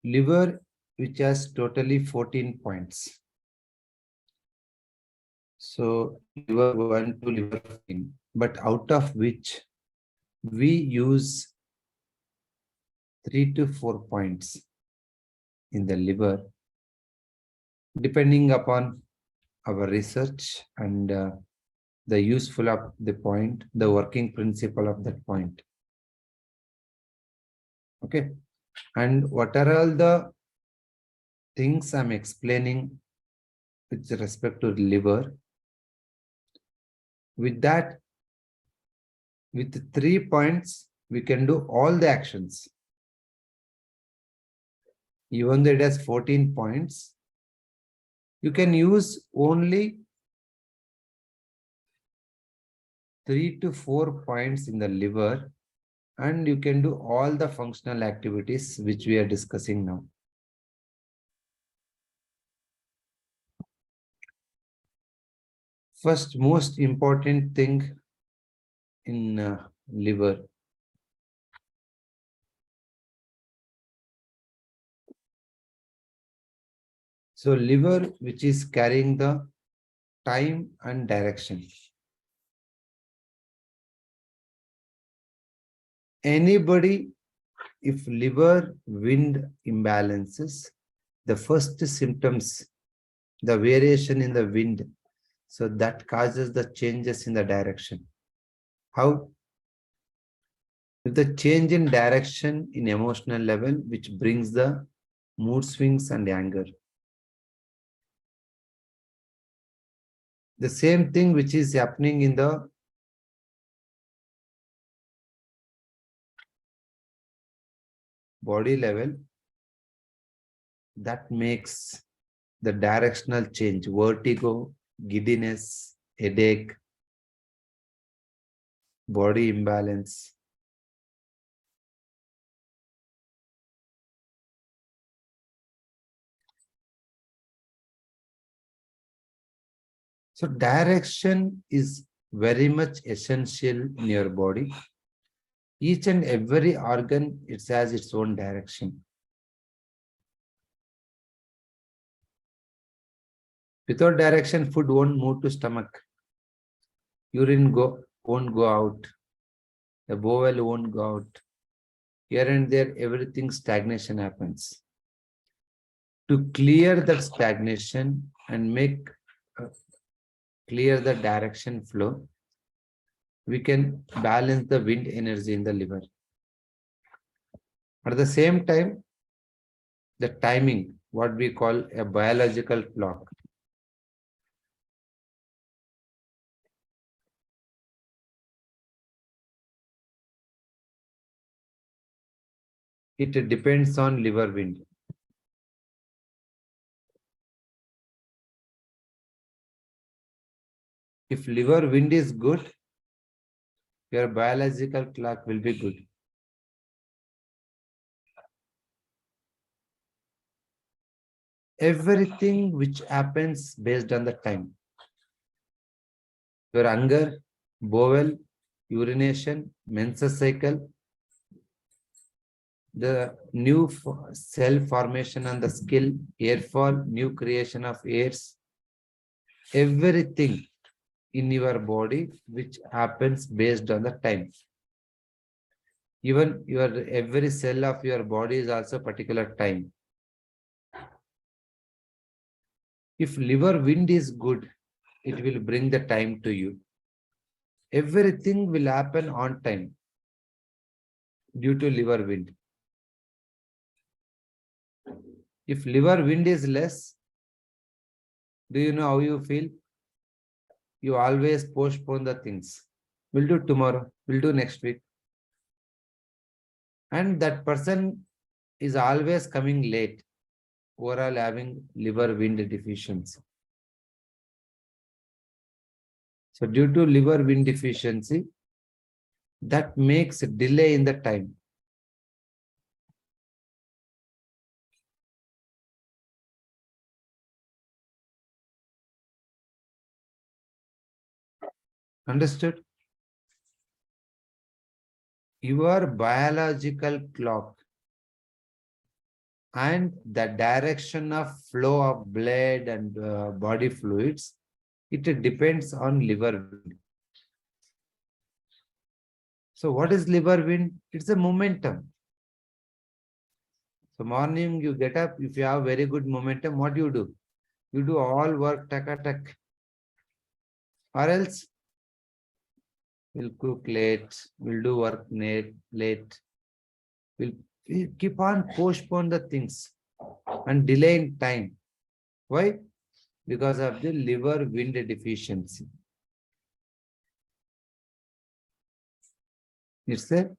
Speaker 2: Liver, which has totally 14 points. So liver 1 to liver 15, but out of which we use 3 to 4 points in the liver, depending upon our research and the useful of the point, the working principle of that point. Okay. And what are all the things I'm explaining with respect to liver? With that, with 3 points, we can do all the actions. Even though it has 14 points, you can use only 3 to 4 points in the liver, and you can do all the functional activities which we are discussing now. First, most important thing in liver. So liver, which is carrying the time and direction. Anybody, if liver wind imbalances, the first symptoms, the variation in the wind, so that causes the changes in the direction. How? If the change in direction in emotional level, which brings the mood swings and anger. The same thing which is happening in the body level, that makes the directional change, vertigo, giddiness, headache, body imbalance. So direction is very much essential in your body. Each and every organ, it has its own direction. Without direction, food won't move to stomach. Urine won't go out. The bowel won't go out. Here and there, everything stagnation happens. To clear that stagnation and make clear the direction flow, we can balance the wind energy in the liver. At the same time, the timing, what we call a biological clock. It depends on liver wind. If liver wind is good, your biological clock will be good. Everything which happens based on the time. Your hunger, bowel, urination, menses cycle, the new cell formation on the skin, hair fall, new creation of hairs, everything in your body which happens based on the time. Even every cell of your body is also particular time. If liver wind is good, it will bring the time to you. Everything will happen on time due to liver wind. If liver wind is less, do you know how you feel? You always postpone the things. We'll do tomorrow, we'll do next week. And that person is always coming late, overall having liver wind deficiency. So due to liver wind deficiency, that makes a delay in the time. Understood? Your biological clock and the direction of flow of blood and body fluids, it depends on liver wind. So what is liver wind? It's a momentum. So morning you get up, if you have very good momentum, what do? You do all work, tak. Or else, we'll cook late, we'll do work late. We'll keep on postpone the things and delay in time. Why? Because of the liver wind deficiency. It's a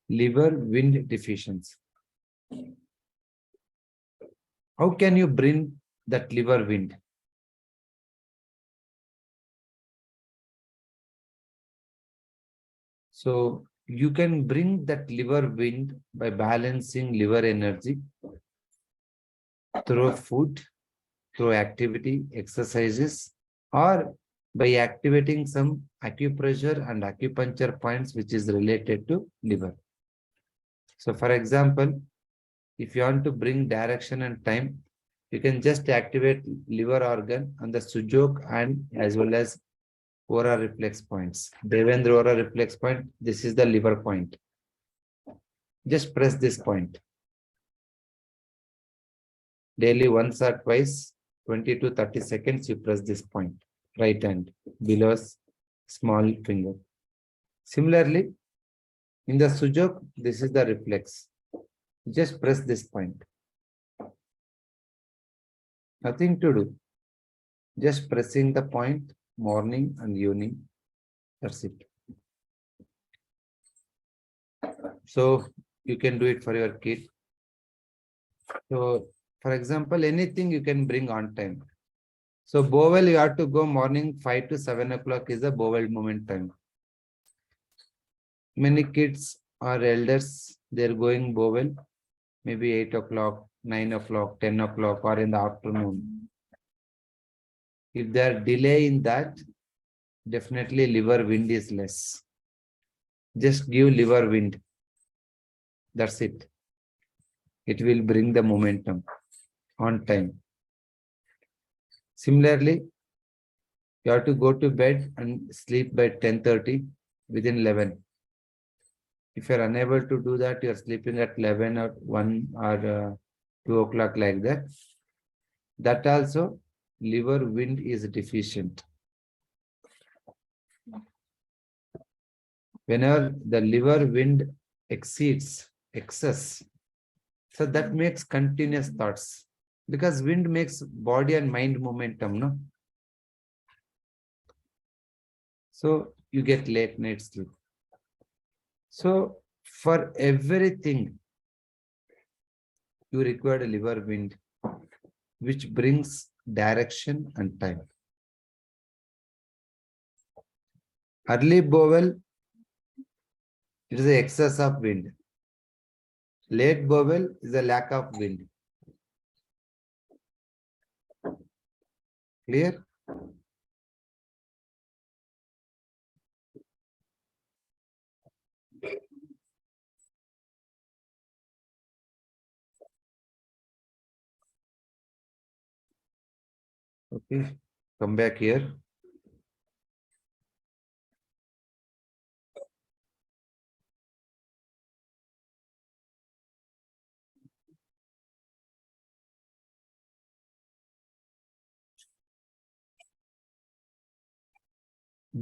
Speaker 2: liver wind deficiency. How can you bring that liver wind? So you can bring that liver wind by balancing liver energy through food, through activity, exercises, or by activating some acupressure and acupuncture points which is related to liver. So for example, if you want to bring direction and time, you can just activate liver organ on the sujok and as well as aura reflex points. Devendra aura reflex point, this is the liver point. Just press this point. Daily once or twice, 20 to 30 seconds, you press this point. Right hand, below small finger. Similarly, in the sujok, this is the reflex. Just press this point. Nothing to do. Just pressing the point morning and evening. That's it. So you can do it for your kid. So for example, anything you can bring on time. So bowel, you have to go morning 5 to 7 o'clock is the bowel movement time. Many kids or elders, they're going bowel maybe 8 o'clock, 9 o'clock, 10 o'clock, or in the afternoon. If they are delay in that, definitely liver wind is less. Just give liver wind. That's it. It will bring the momentum on time. Similarly, you have to go to bed and sleep by 10:30 within 11. If you're unable to do that, you're sleeping at 11 or 1 or 2 o'clock like that. That also liver wind is deficient. Whenever the liver wind exceeds excess, so that makes continuous thoughts because wind makes body and mind momentum, no? So you get late night sleep. So for everything, you require a liver wind, which brings direction and time. Early bowel, it is the excess of wind. Late bowel is a lack of wind. Clear? Okay, come back here.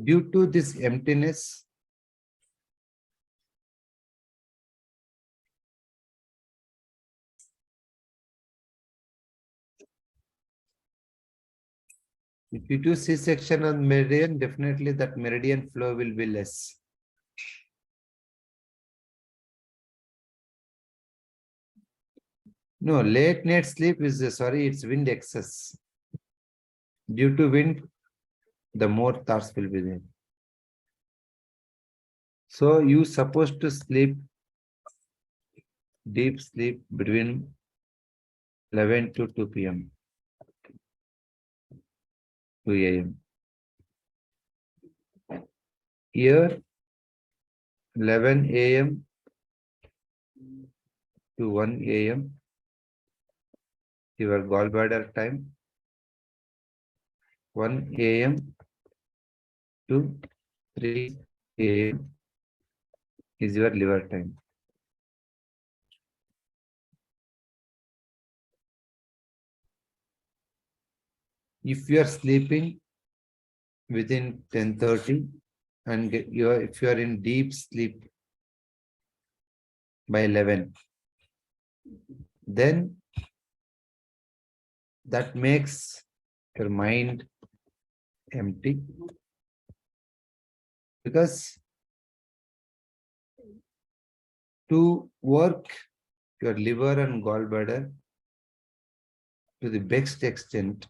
Speaker 2: Due to this emptiness, if you do C-section on meridian, definitely that meridian flow will be less. No, late night sleep is, it's wind excess. Due to wind, the more thoughts will be there. So you supposed to sleep, deep sleep between 11 to 2 p.m. 2 a.m. Here, 11 a.m. to 1 a.m. your gallbladder time. 1 a.m. to 3 a.m. is your liver time. if you are sleeping within 10:30 and if you are in deep sleep by 11, then that makes your mind empty, because to work your liver and gallbladder to the best extent,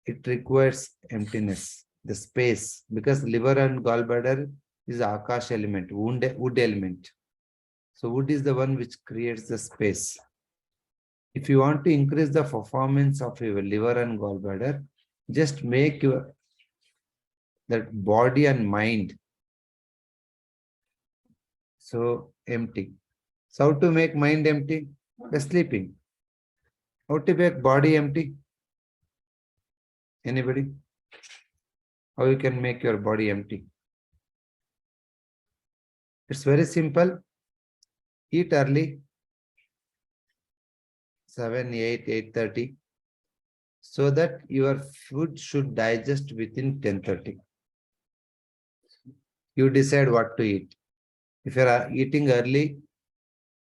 Speaker 2: it requires emptiness, the space, because liver and gallbladder is Akash element, wood element. So wood is the one which creates the space. If you want to increase the performance of your liver and gallbladder, just make your that body and mind so empty. So how to make mind empty? By sleeping. How to make body empty? Anybody? How you can make your body empty? It's very simple. Eat early, 7, 8, 8:30, so that your food should digest within 10:30. You decide what to eat. If you are eating early,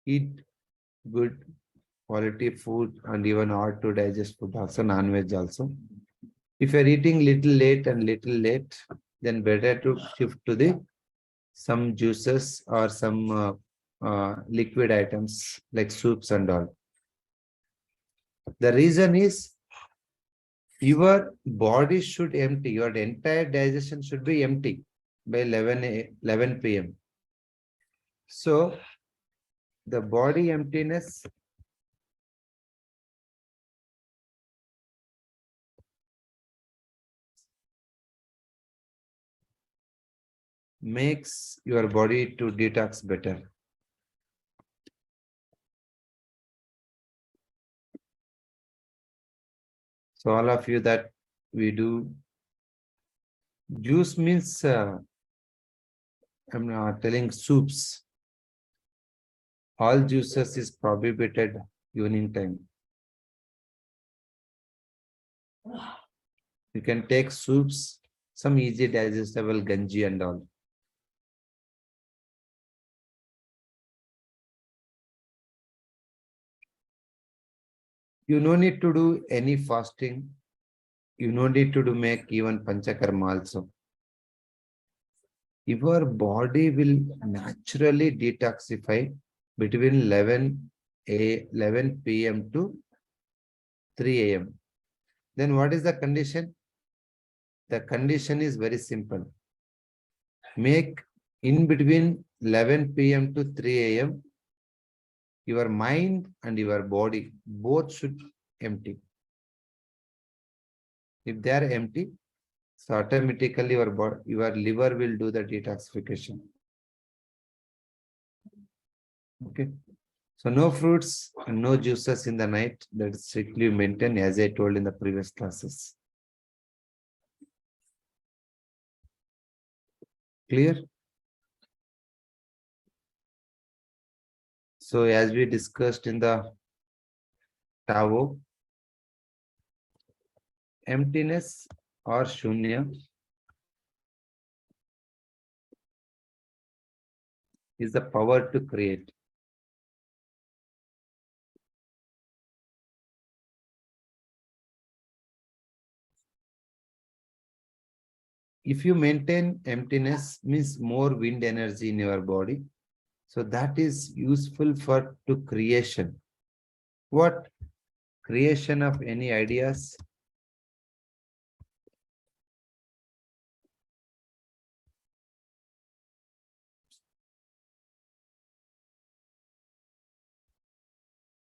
Speaker 2: eat good quality food and even hard to digest food, also non-veg also. If you are eating little late, then better to shift to the some juices or some liquid items like soups and all. The reason is your body should empty, your entire digestion should be empty by 11 p.m. So the body emptiness makes your body to detox better. So all of you that we do, juice means, I'm not telling soups. All juices is prohibited evening time. You can take soups, some easy digestible ganji and all. You no need to do any fasting. You no need to do make even panchakarma also. Your body will naturally detoxify between 11 p.m. to 3 a.m. Then what is the condition? The condition is very simple. Make in between 11 p.m. to 3 a.m. your mind and your body both should empty. If they are empty, so automatically your liver will do the detoxification. Okay. So no fruits and no juices in the night. That is strictly maintained, as I told in the previous classes. Clear? So as we discussed in the Tao, emptiness or shunya is the power to create. If you maintain emptiness, means more wind energy in your body. So that is useful for to creation. What? Creation of any ideas.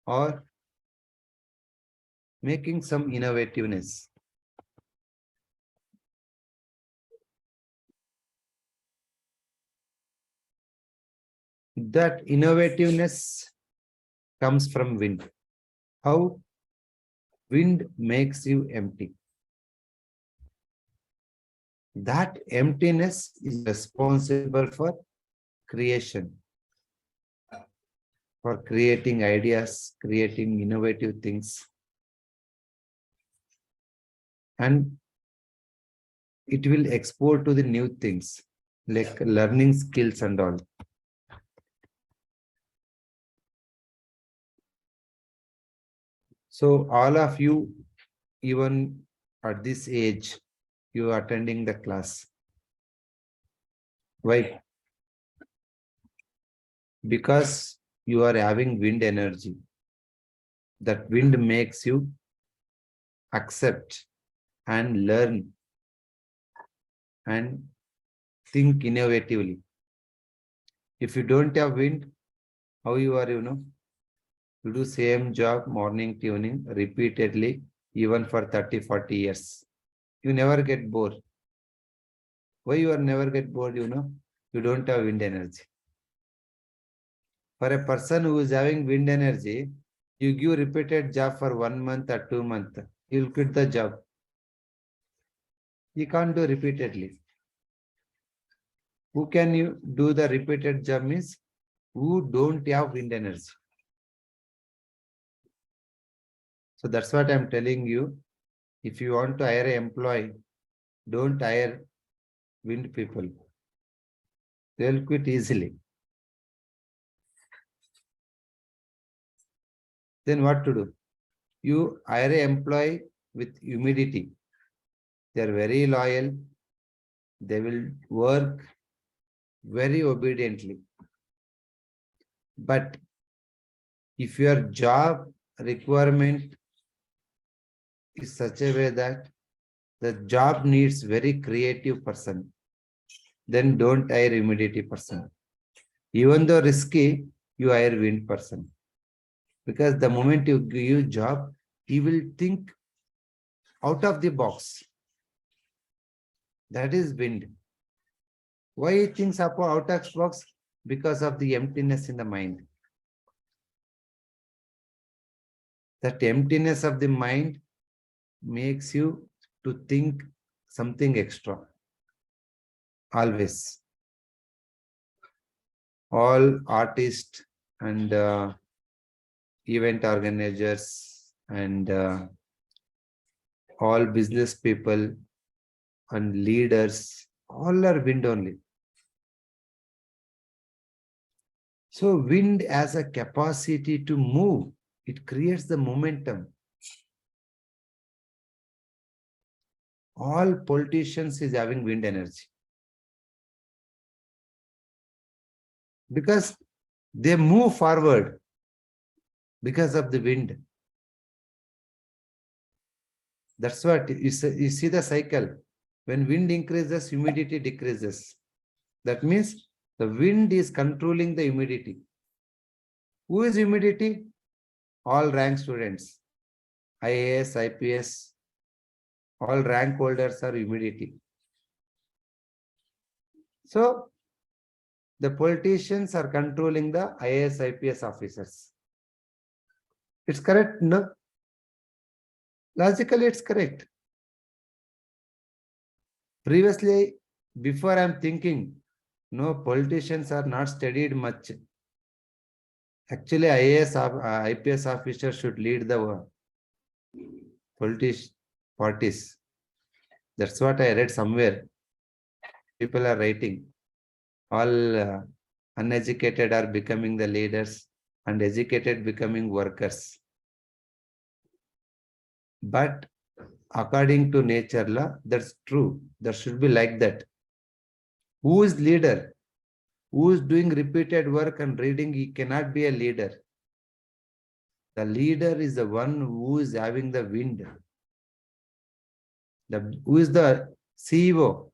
Speaker 2: Or making some innovativeness. That innovativeness comes from wind. How? Wind makes you empty. That emptiness is responsible for creation, for creating ideas, creating innovative things. and it will export to the new things like learning skills and all. So all of you, even at this age, you are attending the class. Why? Because you are having wind energy. That wind makes you accept and learn and think innovatively. If you don't have wind, how you are, you do same job, morning tuning, repeatedly, even for 30, 40 years. You never get bored. Why you are never get bored, You don't have wind energy. For a person who is having wind energy, you give repeated job for 1 month or 2 months, he will quit the job. He can't do repeatedly. Who can you do the repeated job means who don't have wind energy. So that's what I'm telling you. If you want to hire an employee, don't hire wind people. They'll quit easily. Then what to do? You hire an employee with humidity. They are very loyal. They will work very obediently. But if your job requirement is such a way that the job needs very creative person, then don't hire humidity person. Even though risky, you hire wind person. Because the moment you give job, he will think out of the box. That is wind. Why he thinks out of the box? Because of the emptiness in the mind. That emptiness of the mind makes you to think something extra. Always. All artists and event organizers and all business people and leaders, all are wind only. So wind has a capacity to move. It creates the momentum. All politicians is having wind energy. Because they move forward because of the wind. That's what you see the cycle. When wind increases, humidity decreases. That means the wind is controlling the humidity. Who is humidity? All rank students. IAS, IPS, all rank holders are humidity. So the politicians are controlling the IAS, IPS officers. It's correct, no? Logically, it's correct. Previously, before I'm thinking, no, politicians are not studied much. Actually, IAS, IPS officers should lead the parties. That's what I read somewhere. People are writing. All uneducated are becoming the leaders and educated becoming workers. But according to nature law, that's true. That should be like that. Who is leader? Who is doing repeated work and reading? He cannot be a leader. The leader is the one who is having the wind. Who is the CEO?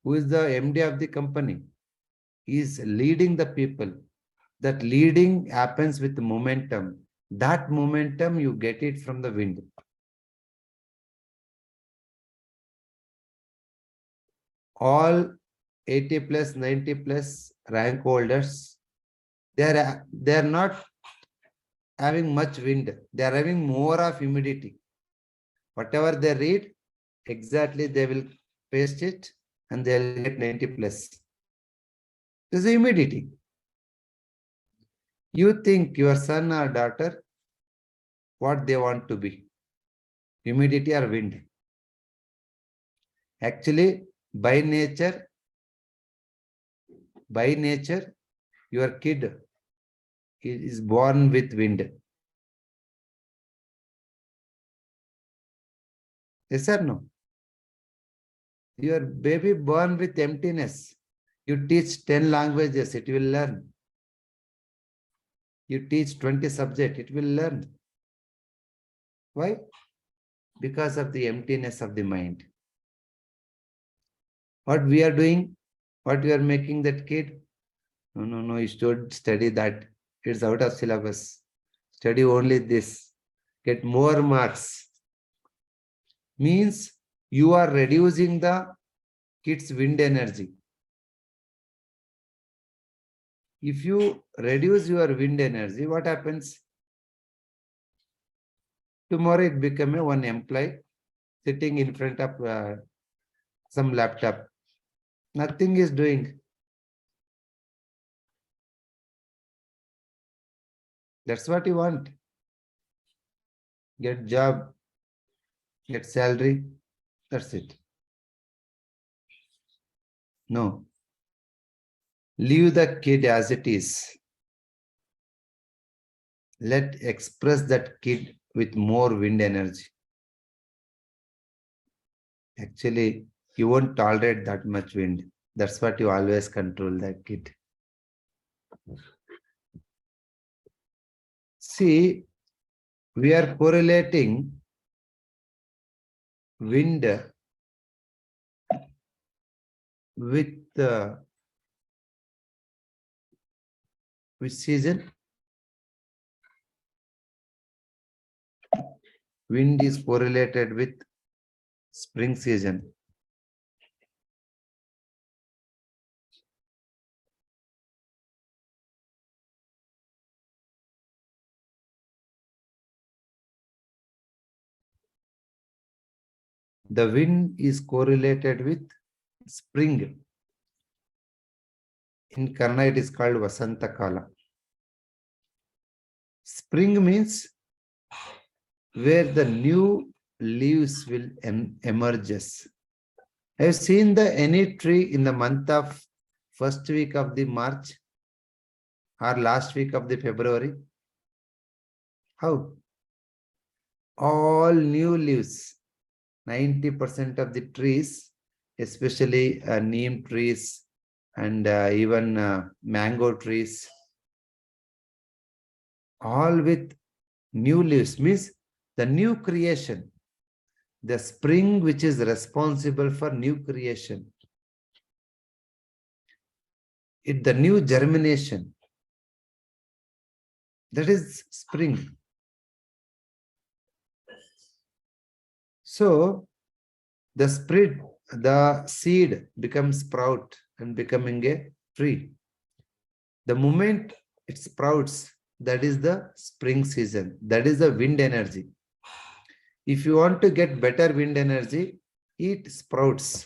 Speaker 2: Who is the MD of the company? He is leading the people. That leading happens with momentum. That momentum, you get it from the wind. All 80 plus, 90 plus rank holders, they are not having much wind. They are having more of humidity. Whatever they read, exactly they will paste it and they'll get 90 plus. This is humidity. You think your son or daughter, what they want to be. humidity or wind. Actually, by nature, your kid is born with wind. Yes or no? Your baby born with emptiness. You teach 10 languages, it will learn. You teach 20 subjects, it will learn. Why? Because of the emptiness of the mind. What we are doing, what we are making that kid, no, you should study that. It's out of syllabus. Study only this. Get more marks. Means you are reducing the kid's wind energy. If you reduce your wind energy, what happens? Tomorrow it become a one employee sitting in front of some laptop. Nothing is doing. That's what you want. Get job, get salary. That's it. No. Leave the kid as it is. Let express that kid with more wind energy. Actually, you won't tolerate that much wind. That's what you always control that kid. See, we are correlating wind with which season? Wind is correlated with spring season. The wind is correlated with spring. In Kannada, it is called Vasanta Kala. Spring means where the new leaves will emerges. Have you seen any tree in the month of first week of the March or last week of the February? How? All new leaves. 90% of the trees, especially neem trees and even mango trees, all with new leaves, means the new creation, the spring which is responsible for new creation, the new germination, that is spring. So the seed becomes sprout and becoming a tree. The moment it sprouts, that is the spring season. That is the wind energy. If you want to get better wind energy, eat sprouts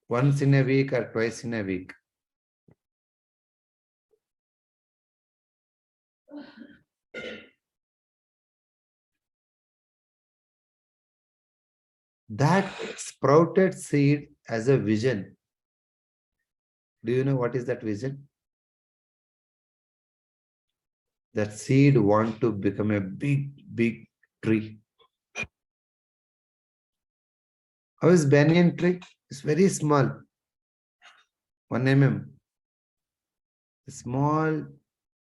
Speaker 2: once in a week or twice in a week. That sprouted seed has a vision. Do you know what is that vision? That seed want to become a big tree. How is banyan tree? It's very small, 1 mm. A small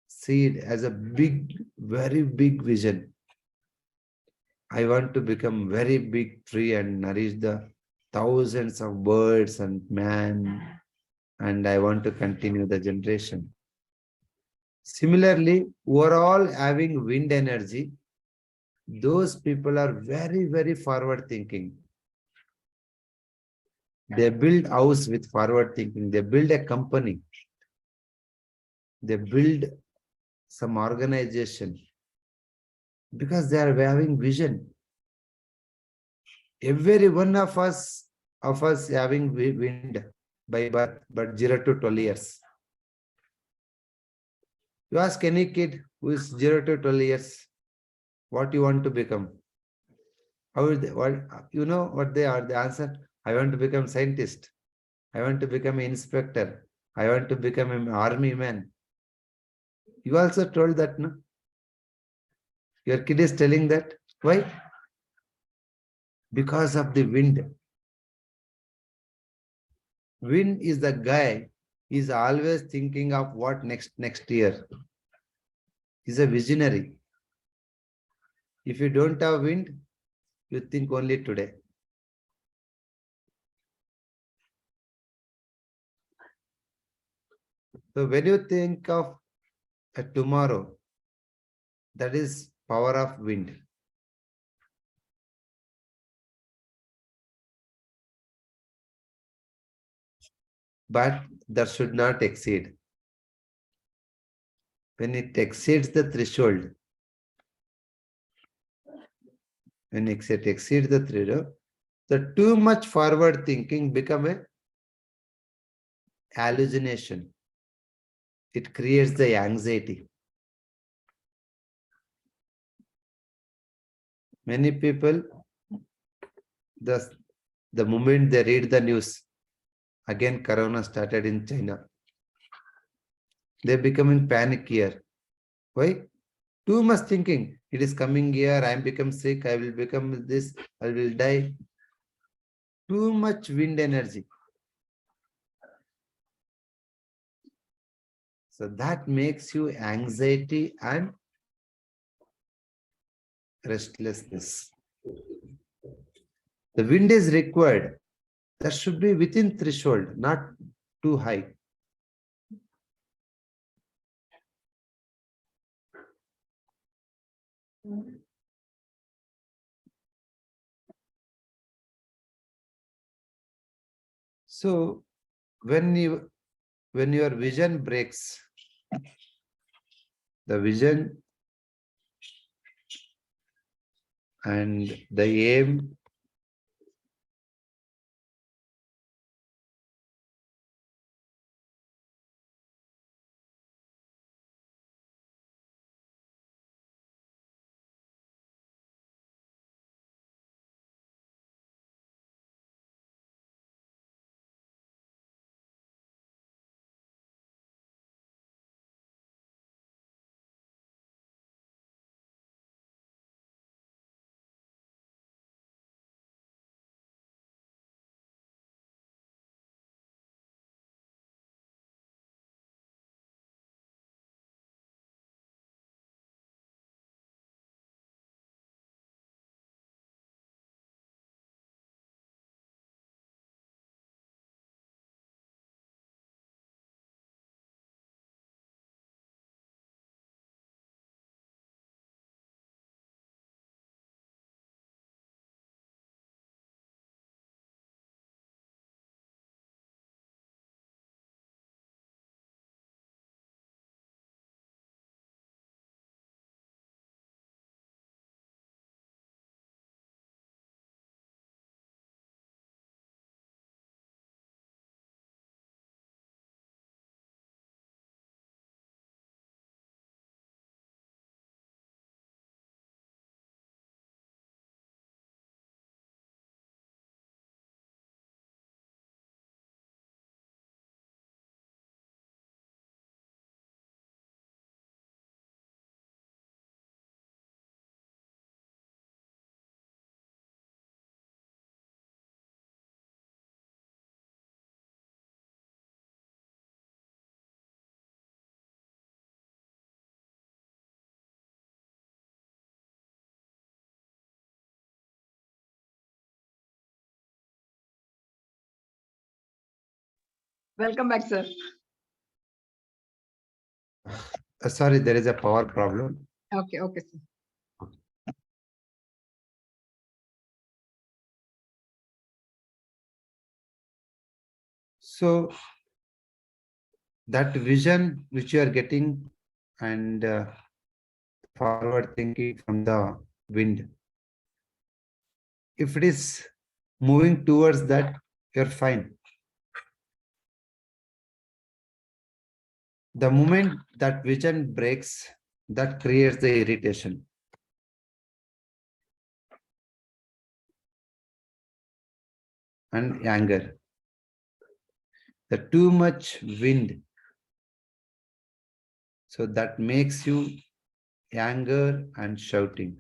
Speaker 2: seed has a very big vision. I want to become very big tree and nourish the thousands of birds and man, and I want to continue the generation. Similarly, overall having wind energy, those people are very forward thinking. They build house with forward thinking. They build a company. They build some organization because they are having vision. Every one of us having wind by birth, but 0 to 12 years. You ask any kid who is 0 to 12 years, what you want to become? How is they, what, you know what they are? The answer, I want to become scientist. I want to become an inspector. I want to become an army man. You also told that, no? Your kid is telling that. Why? Because of the wind. Wind is the guy, is always thinking of what next year. He's a visionary. If you don't have wind, you think only today. So when you think of a tomorrow, that is power of wind. But that should not exceed. When it exceeds the threshold, when it exceeds the threshold, the too much forward thinking become a hallucination. It creates the anxiety. Many people, the moment they read the news, again Corona started in China. They're becoming panic here. Why? Too much thinking. It is coming here, I am become sick, I will become this, I will die. Too much wind energy. So that makes you anxiety and restlessness. The wind is required. That should be within threshold, not too high. So when your vision breaks, the vision and the aim
Speaker 1: Welcome back, sir.
Speaker 2: sorry, there is a power problem.
Speaker 1: Okay, okay, sir.
Speaker 2: So that vision which you are getting and forward thinking from the wind, if it is moving towards that, you're fine. The moment that vision breaks, that creates the irritation. and anger. The too much wind, so that makes you anger and shouting.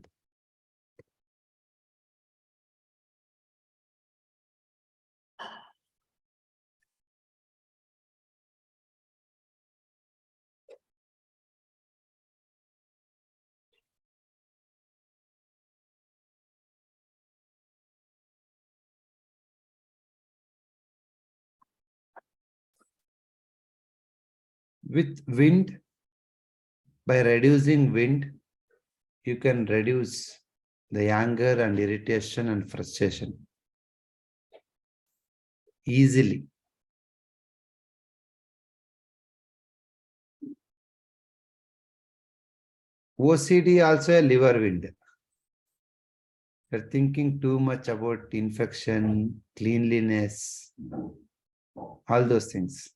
Speaker 2: With wind, by reducing wind, you can reduce the anger and irritation and frustration easily. OCD also a liver wind. You're thinking too much about infection, cleanliness, all those things.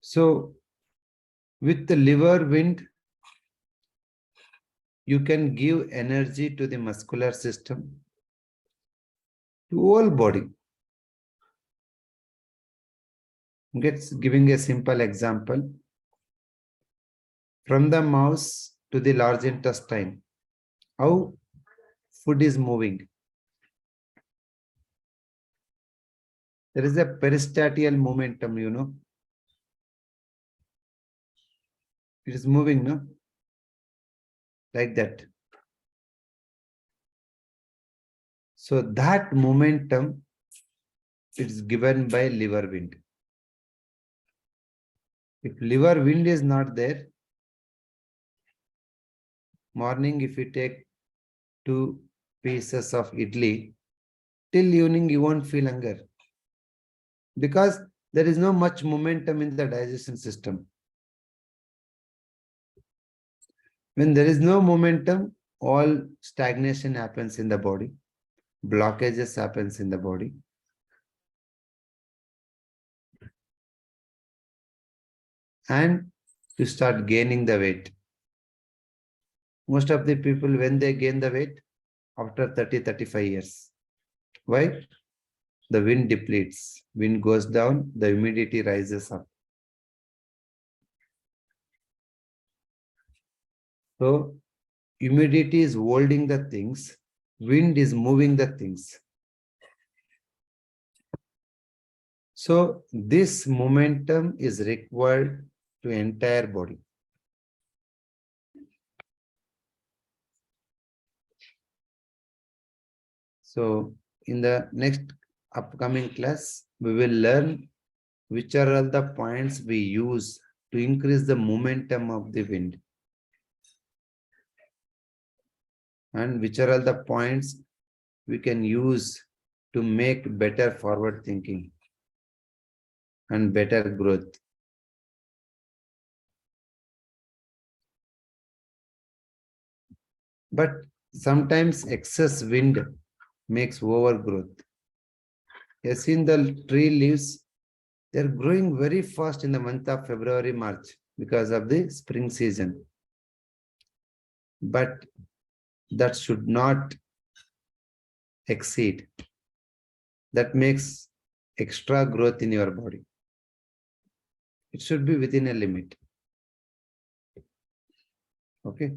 Speaker 2: So, with the liver wind, you can give energy to the muscular system, to whole body. Giving a simple example. From the mouse to the large intestine, how food is moving. There is a peristaltial momentum, you know. It is moving, no? Like that. So that momentum is given by liver wind. If liver wind is not there, morning if you take 2 pieces of idli, till evening you won't feel hunger. Because there is no much momentum in the digestion system. When there is no momentum, all stagnation happens in the body. Blockages happens in the body. And you start gaining the weight. Most of the people, when they gain the weight, after 30-35 years. Why? The wind depletes. Wind goes down, the humidity rises up. So, humidity is holding the things, wind is moving the things. So, this momentum is required to entire body. So, in the next upcoming class, we will learn which are all the points we use to increase the momentum of the wind. And which are all the points we can use to make better forward thinking and better growth. But sometimes excess wind makes overgrowth. You have seen the tree leaves, they're growing very fast in the month of February, March because of the spring season. But that should not exceed. That makes extra growth in your body. It should be within a limit. Okay.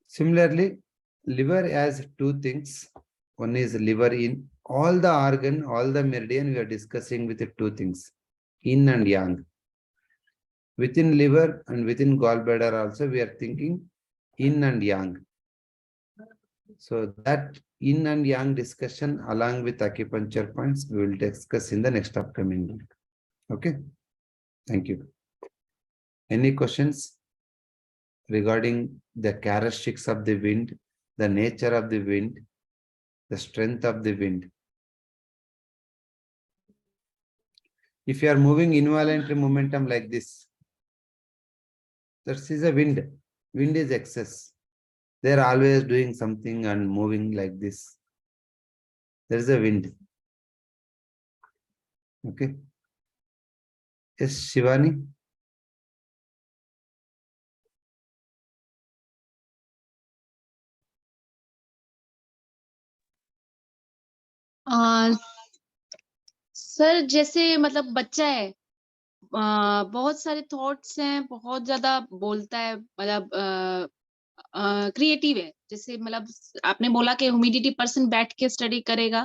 Speaker 2: Similarly, liver has 2 things. One is liver in all the organ, all the meridian, we are discussing with the 2 things, yin and yang. Within liver and within gallbladder also, we are thinking yin and yang. So that yin and yang discussion along with acupuncture points, we will discuss in the next upcoming week. Okay. Thank you. Any questions regarding the characteristics of the wind, the nature of the wind, the strength of the wind? If you are moving involuntary momentum like this, that is a wind. Wind is excess. They are always doing something and moving like this. There is a wind. Okay. Yes, Shivani.
Speaker 3: Sir जैसे मतलब बच्चा है, बहुत सारे thoughts हैं, बहुत ज्यादा बोलता है, मतलब क्रिएटिव है। जैसे मतलब आपने बोला कि ह्यूमिडिटी पर्सन बैठ के स्टडी करेगा,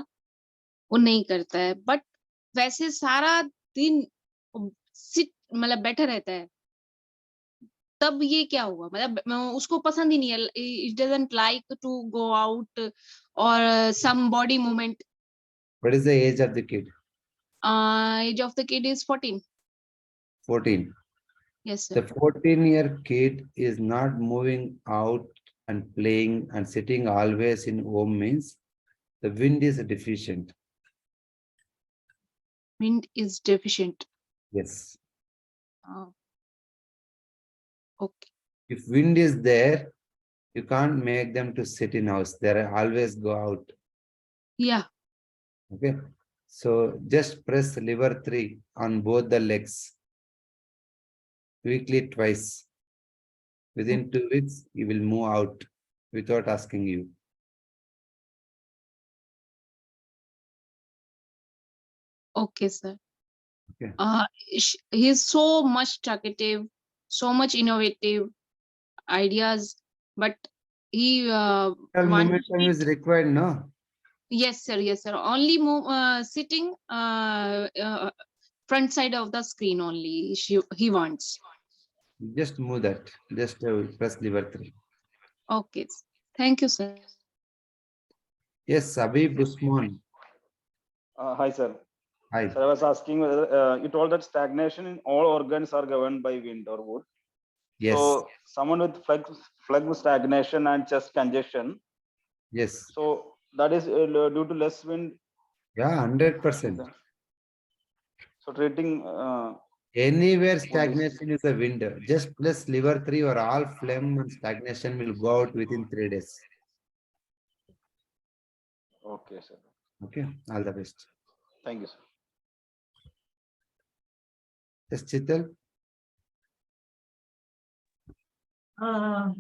Speaker 3: वो नहीं करता है, बट वैसे सारा दिन सिट मतलब बैठा रहता है, तब ये क्या हुआ? मतलब उसको पसंद ही नहीं है, it doesn't like to go out और some body movement.
Speaker 2: What is the age of the kid?
Speaker 3: Age of the kid is 14.
Speaker 2: 14.
Speaker 3: Yes,
Speaker 2: The
Speaker 3: sir.
Speaker 2: 14-year kid is not moving out and playing and sitting always in home means the wind is deficient.
Speaker 3: Wind is deficient.
Speaker 2: Yes.
Speaker 3: Okay.
Speaker 2: If wind is there, you can't make them to sit in house. They always go out.
Speaker 3: Yeah.
Speaker 2: Okay. So just press lever 3 on both the legs weekly twice. Within 2 weeks, he will move out without asking you.
Speaker 3: Okay, sir.
Speaker 2: Okay.
Speaker 3: He is so much talkative, so much innovative ideas, but he wants.
Speaker 2: Momentum is required, no?
Speaker 3: Yes, sir. Yes, sir. Only sitting front side of the screen only. He wants.
Speaker 2: Just move that. Just press lever 3.
Speaker 3: Okay. Thank you, sir.
Speaker 2: Yes, Abhi Busman.
Speaker 10: Hi, sir.
Speaker 2: Hi.
Speaker 10: Sir, I was asking whether you told that stagnation in all organs are governed by wind or wood.
Speaker 2: Yes.
Speaker 10: So someone with phlegm stagnation and chest congestion.
Speaker 2: Yes.
Speaker 10: So that is due to less wind.
Speaker 2: Yeah, 100%.
Speaker 10: So treating
Speaker 2: anywhere stagnation is a wind. Just plus lever 3 or all phlegm and stagnation will go out within 3 days.
Speaker 10: Okay, sir.
Speaker 2: Okay, all the best.
Speaker 10: Thank you, sir.
Speaker 2: Yes, Chital.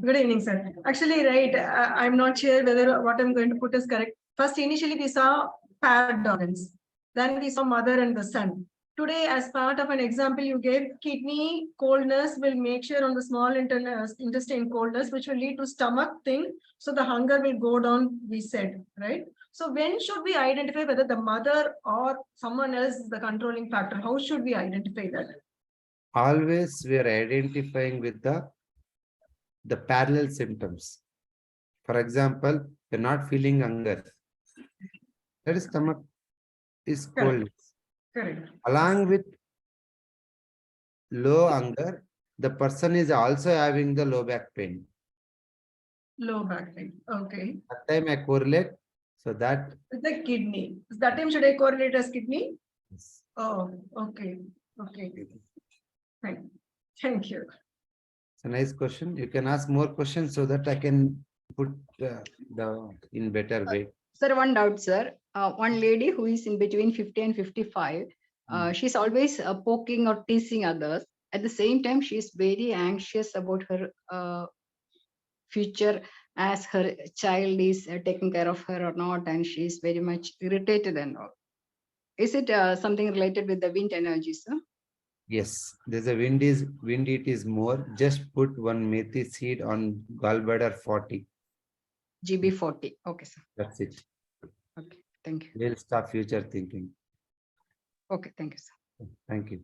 Speaker 5: Good evening, sir. Actually, right, I'm not sure whether what I'm going to put is correct. First, initially we saw paired organs. Then we saw mother and the son. Today, as part of an example you gave, kidney coldness will make sure on the small intestine coldness, which will lead to stomach thing. So the hunger will go down, we said, right? So when should we identify whether the mother or someone else is the controlling factor? How should we identify that?
Speaker 2: Always we are identifying with the parallel symptoms. For example, you're not feeling hunger. That is stomach is cold.
Speaker 5: Correct.
Speaker 2: Along with low hunger, the person is also having the low back pain.
Speaker 5: Low back pain. Okay.
Speaker 2: That time I correlate. So that
Speaker 5: the kidney. That time should I correlate as kidney?
Speaker 2: yes.
Speaker 5: Oh, okay. Okay. Thank you.
Speaker 2: It's a nice question. You can ask more questions so that I can put in better way.
Speaker 1: Sir, one doubt, sir. One lady who is in between 50 and 55, she's always poking or teasing others. At the same time, she's very anxious about her future, as her child is taking care of her or not, and she's very much irritated and all. Is it something related with the wind energy, sir?
Speaker 2: Yes, there's a wind it is more. Just put one methi seed on gallbladder 40.
Speaker 1: GB 40. Okay, sir.
Speaker 2: That's it.
Speaker 1: Okay, thank you.
Speaker 2: We'll stop future thinking.
Speaker 1: Okay, thank you, sir.
Speaker 2: Thank you.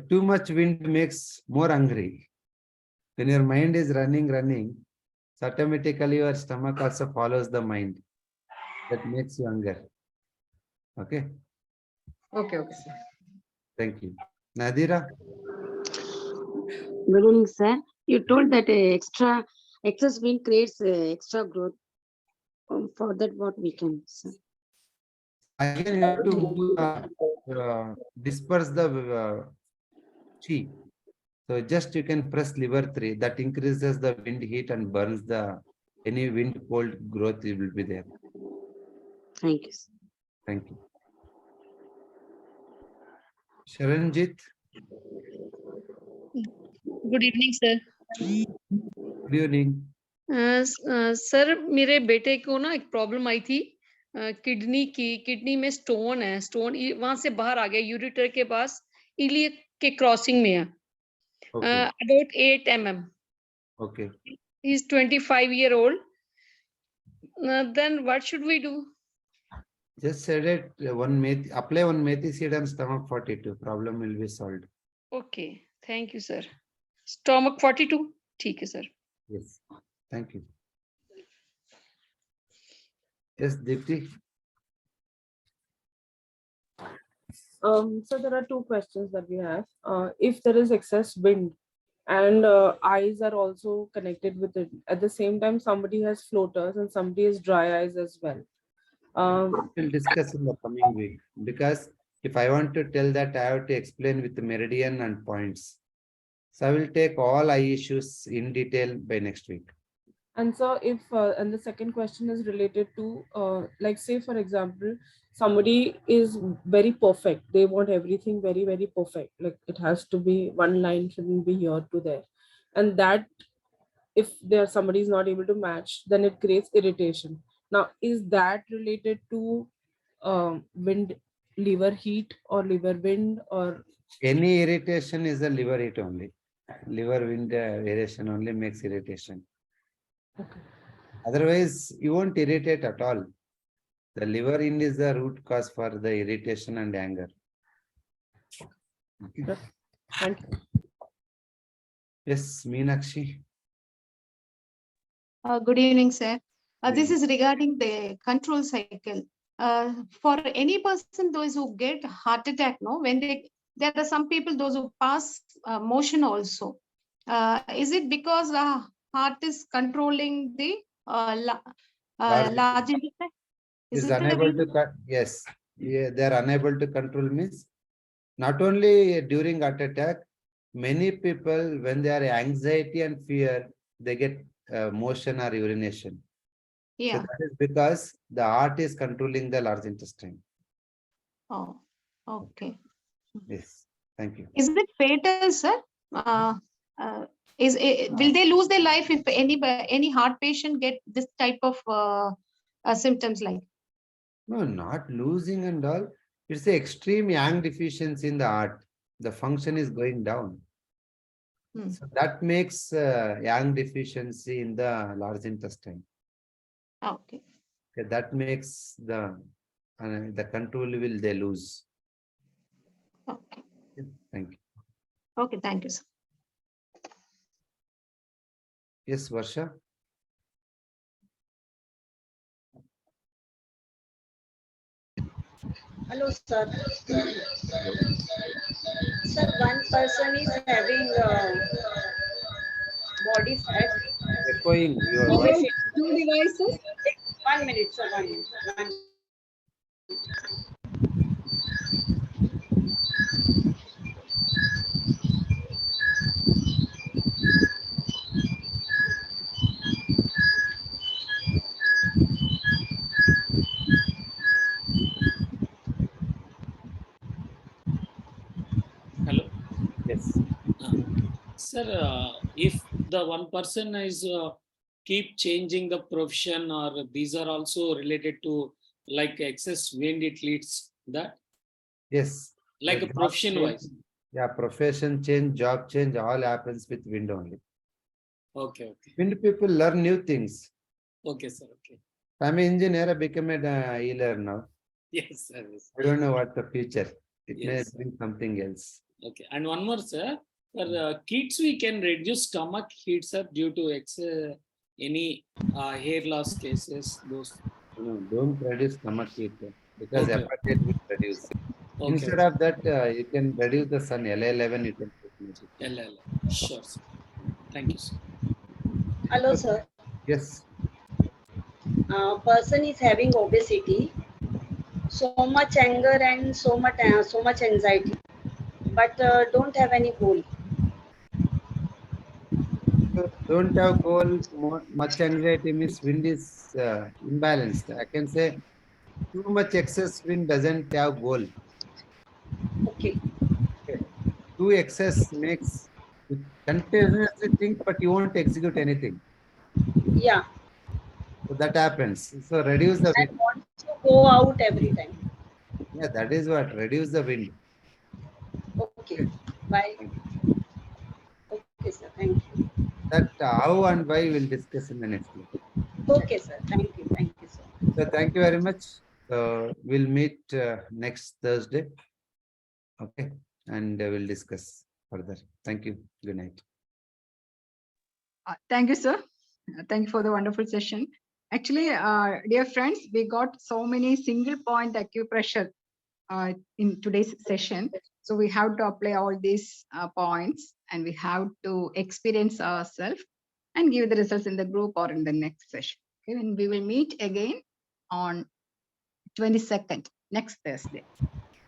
Speaker 2: Too much wind makes more hungry. When your mind is running, so automatically your stomach also follows the mind. That makes you hunger. Okay.
Speaker 1: Okay, sir.
Speaker 2: Thank you. Nadira?
Speaker 11: Good evening, sir. You told that excess wind creates extra growth. For that, what we can, sir?
Speaker 2: Again, you have to disperse the chi. So just you can press lever 3. That increases the wind heat and burns any wind cold growth will be there.
Speaker 11: Thank you, sir.
Speaker 2: Thank you. Sharanjit?
Speaker 8: Good evening sir.
Speaker 2: Good evening.
Speaker 8: Sir मेरे बेटे को ना एक problem आई थी kidney में stone है, stone वहां से बाहर आ गया, यूरेटर के पास, इलियक के क्रॉसिंग में है, about 8 mm.
Speaker 2: Okay.
Speaker 8: He's 25-year-old. Then what should we do?
Speaker 2: Just said it, apply one methi seed on stomach 42. Problem will be solved.
Speaker 8: Okay, thank you, sir. Stomach 42. ठीक है, sir.
Speaker 2: Yes. Thank you. Yes, Deepti.
Speaker 12: So there are two questions that we have. If there is excess wind and eyes are also connected with it, at the same time, somebody has floaters and somebody has dry eyes as well.
Speaker 2: We'll discuss in the coming week, because if I want to tell that, I have to explain with the meridian and points. So I will take all eye issues in detail by next week.
Speaker 12: And so if, and the second question is related to, like say, for example, somebody is very perfect. They want everything very, very perfect. Like it has to be, one line shouldn't be here to there. And that, if there somebody is not able to match, then it creates irritation. Now, is that related to wind, liver heat or liver wind, or?
Speaker 2: Any irritation is a liver heat only. Liver wind variation only makes irritation.
Speaker 12: Okay.
Speaker 2: Otherwise, you won't irritate at all. The liver wind is the root cause for the irritation and anger. Okay.
Speaker 12: Thank you.
Speaker 2: Yes, Meenakshi.
Speaker 13: Good evening, sir. This is regarding the control cycle. For any person, those who get heart attack, no, when there are some people, those who pass motion also. Is it because the heart is controlling the large intestine?
Speaker 2: Is unable to yes, yeah, they are unable to control means not only during heart attack, many people when they are anxiety and fear, they get motion or urination.
Speaker 13: Yeah.
Speaker 2: So that is because the heart is controlling the large intestine.
Speaker 13: Oh, okay.
Speaker 2: Yes, thank you.
Speaker 13: Is it fatal, sir? Will they lose their life if any heart patient get this type of symptoms like?
Speaker 2: No, not losing and all. It's the extreme yang deficiency in the heart. The function is going down. So that makes yang deficiency in the large intestine.
Speaker 13: Okay.
Speaker 2: Okay, that makes the control will they lose.
Speaker 13: Okay.
Speaker 2: Thank you.
Speaker 13: Okay, thank you, sir.
Speaker 2: Yes, Varsha.
Speaker 14: Hello, sir. Sir, one person is having body fat.
Speaker 2: Echoing your
Speaker 1: About two devices.
Speaker 14: 1 minute, sir. 1 minute.
Speaker 4: Hello.
Speaker 2: Yes.
Speaker 4: Sir, if the one person is keep changing the profession, or these are also related to like excess wind, it leads that?
Speaker 2: Yes.
Speaker 4: Like a profession wise.
Speaker 2: Yeah, profession change, job change, all happens with wind only.
Speaker 4: Okay, okay.
Speaker 2: Wind people learn new things.
Speaker 4: Okay, sir. Okay.
Speaker 2: I'm an engineer, I become a healer now.
Speaker 4: Yes, sir. Yes.
Speaker 2: I don't know what the future. It
Speaker 4: Yes,
Speaker 2: may bring something else.
Speaker 4: Okay. And one more, sir. For kids, we can reduce stomach heat, sir, due to any hair loss cases. Those.
Speaker 2: No, don't reduce stomach heat because
Speaker 4: Okay.
Speaker 2: appetite will reduce.
Speaker 4: Okay.
Speaker 2: Instead of that, you can reduce the sun. LA11, you can take it.
Speaker 4: LL. Sure, sir. Thank you, sir.
Speaker 14: Hello, sir.
Speaker 2: Yes.
Speaker 14: Person is having obesity, so much anger and so much anxiety, but don't have any goal.
Speaker 2: So don't have goal, much anxiety means wind is imbalanced. I can say too much excess wind doesn't have goal.
Speaker 14: Okay.
Speaker 2: Too excess makes you continuously think, but you won't execute anything.
Speaker 14: Yeah.
Speaker 2: So that happens. So reduce the wind.
Speaker 14: go out every time.
Speaker 2: Yeah, that is what, reduce the wind.
Speaker 14: Okay, bye. Okay, sir, thank you.
Speaker 2: That how and why we'll discuss in the next class.
Speaker 14: Okay, sir, thank you, sir.
Speaker 2: So thank you very much. We'll meet next Thursday. Okay, and we'll discuss further. Thank you. Good night.
Speaker 1: Thank you, sir. Thank you for the wonderful session. Actually, dear friends, we got so many single point acupressure in today's session. So we have to apply all these points and we have to experience ourselves and give the results in the group or in the next session. Okay, and we will meet again on 22nd, next Thursday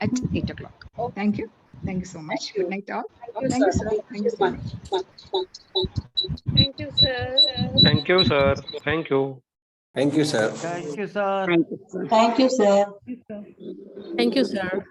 Speaker 1: at 8 o'clock. Thank you. Thank you so much. Good night all. Thank you, sir. Thank you so much.
Speaker 8: Thank you, sir.
Speaker 15: Thank you, sir. Thank you.
Speaker 16: Thank you, sir.
Speaker 17: Thank you, sir.
Speaker 11: Thank you, sir.
Speaker 14: Thank you, sir.
Speaker 8: Thank you, sir.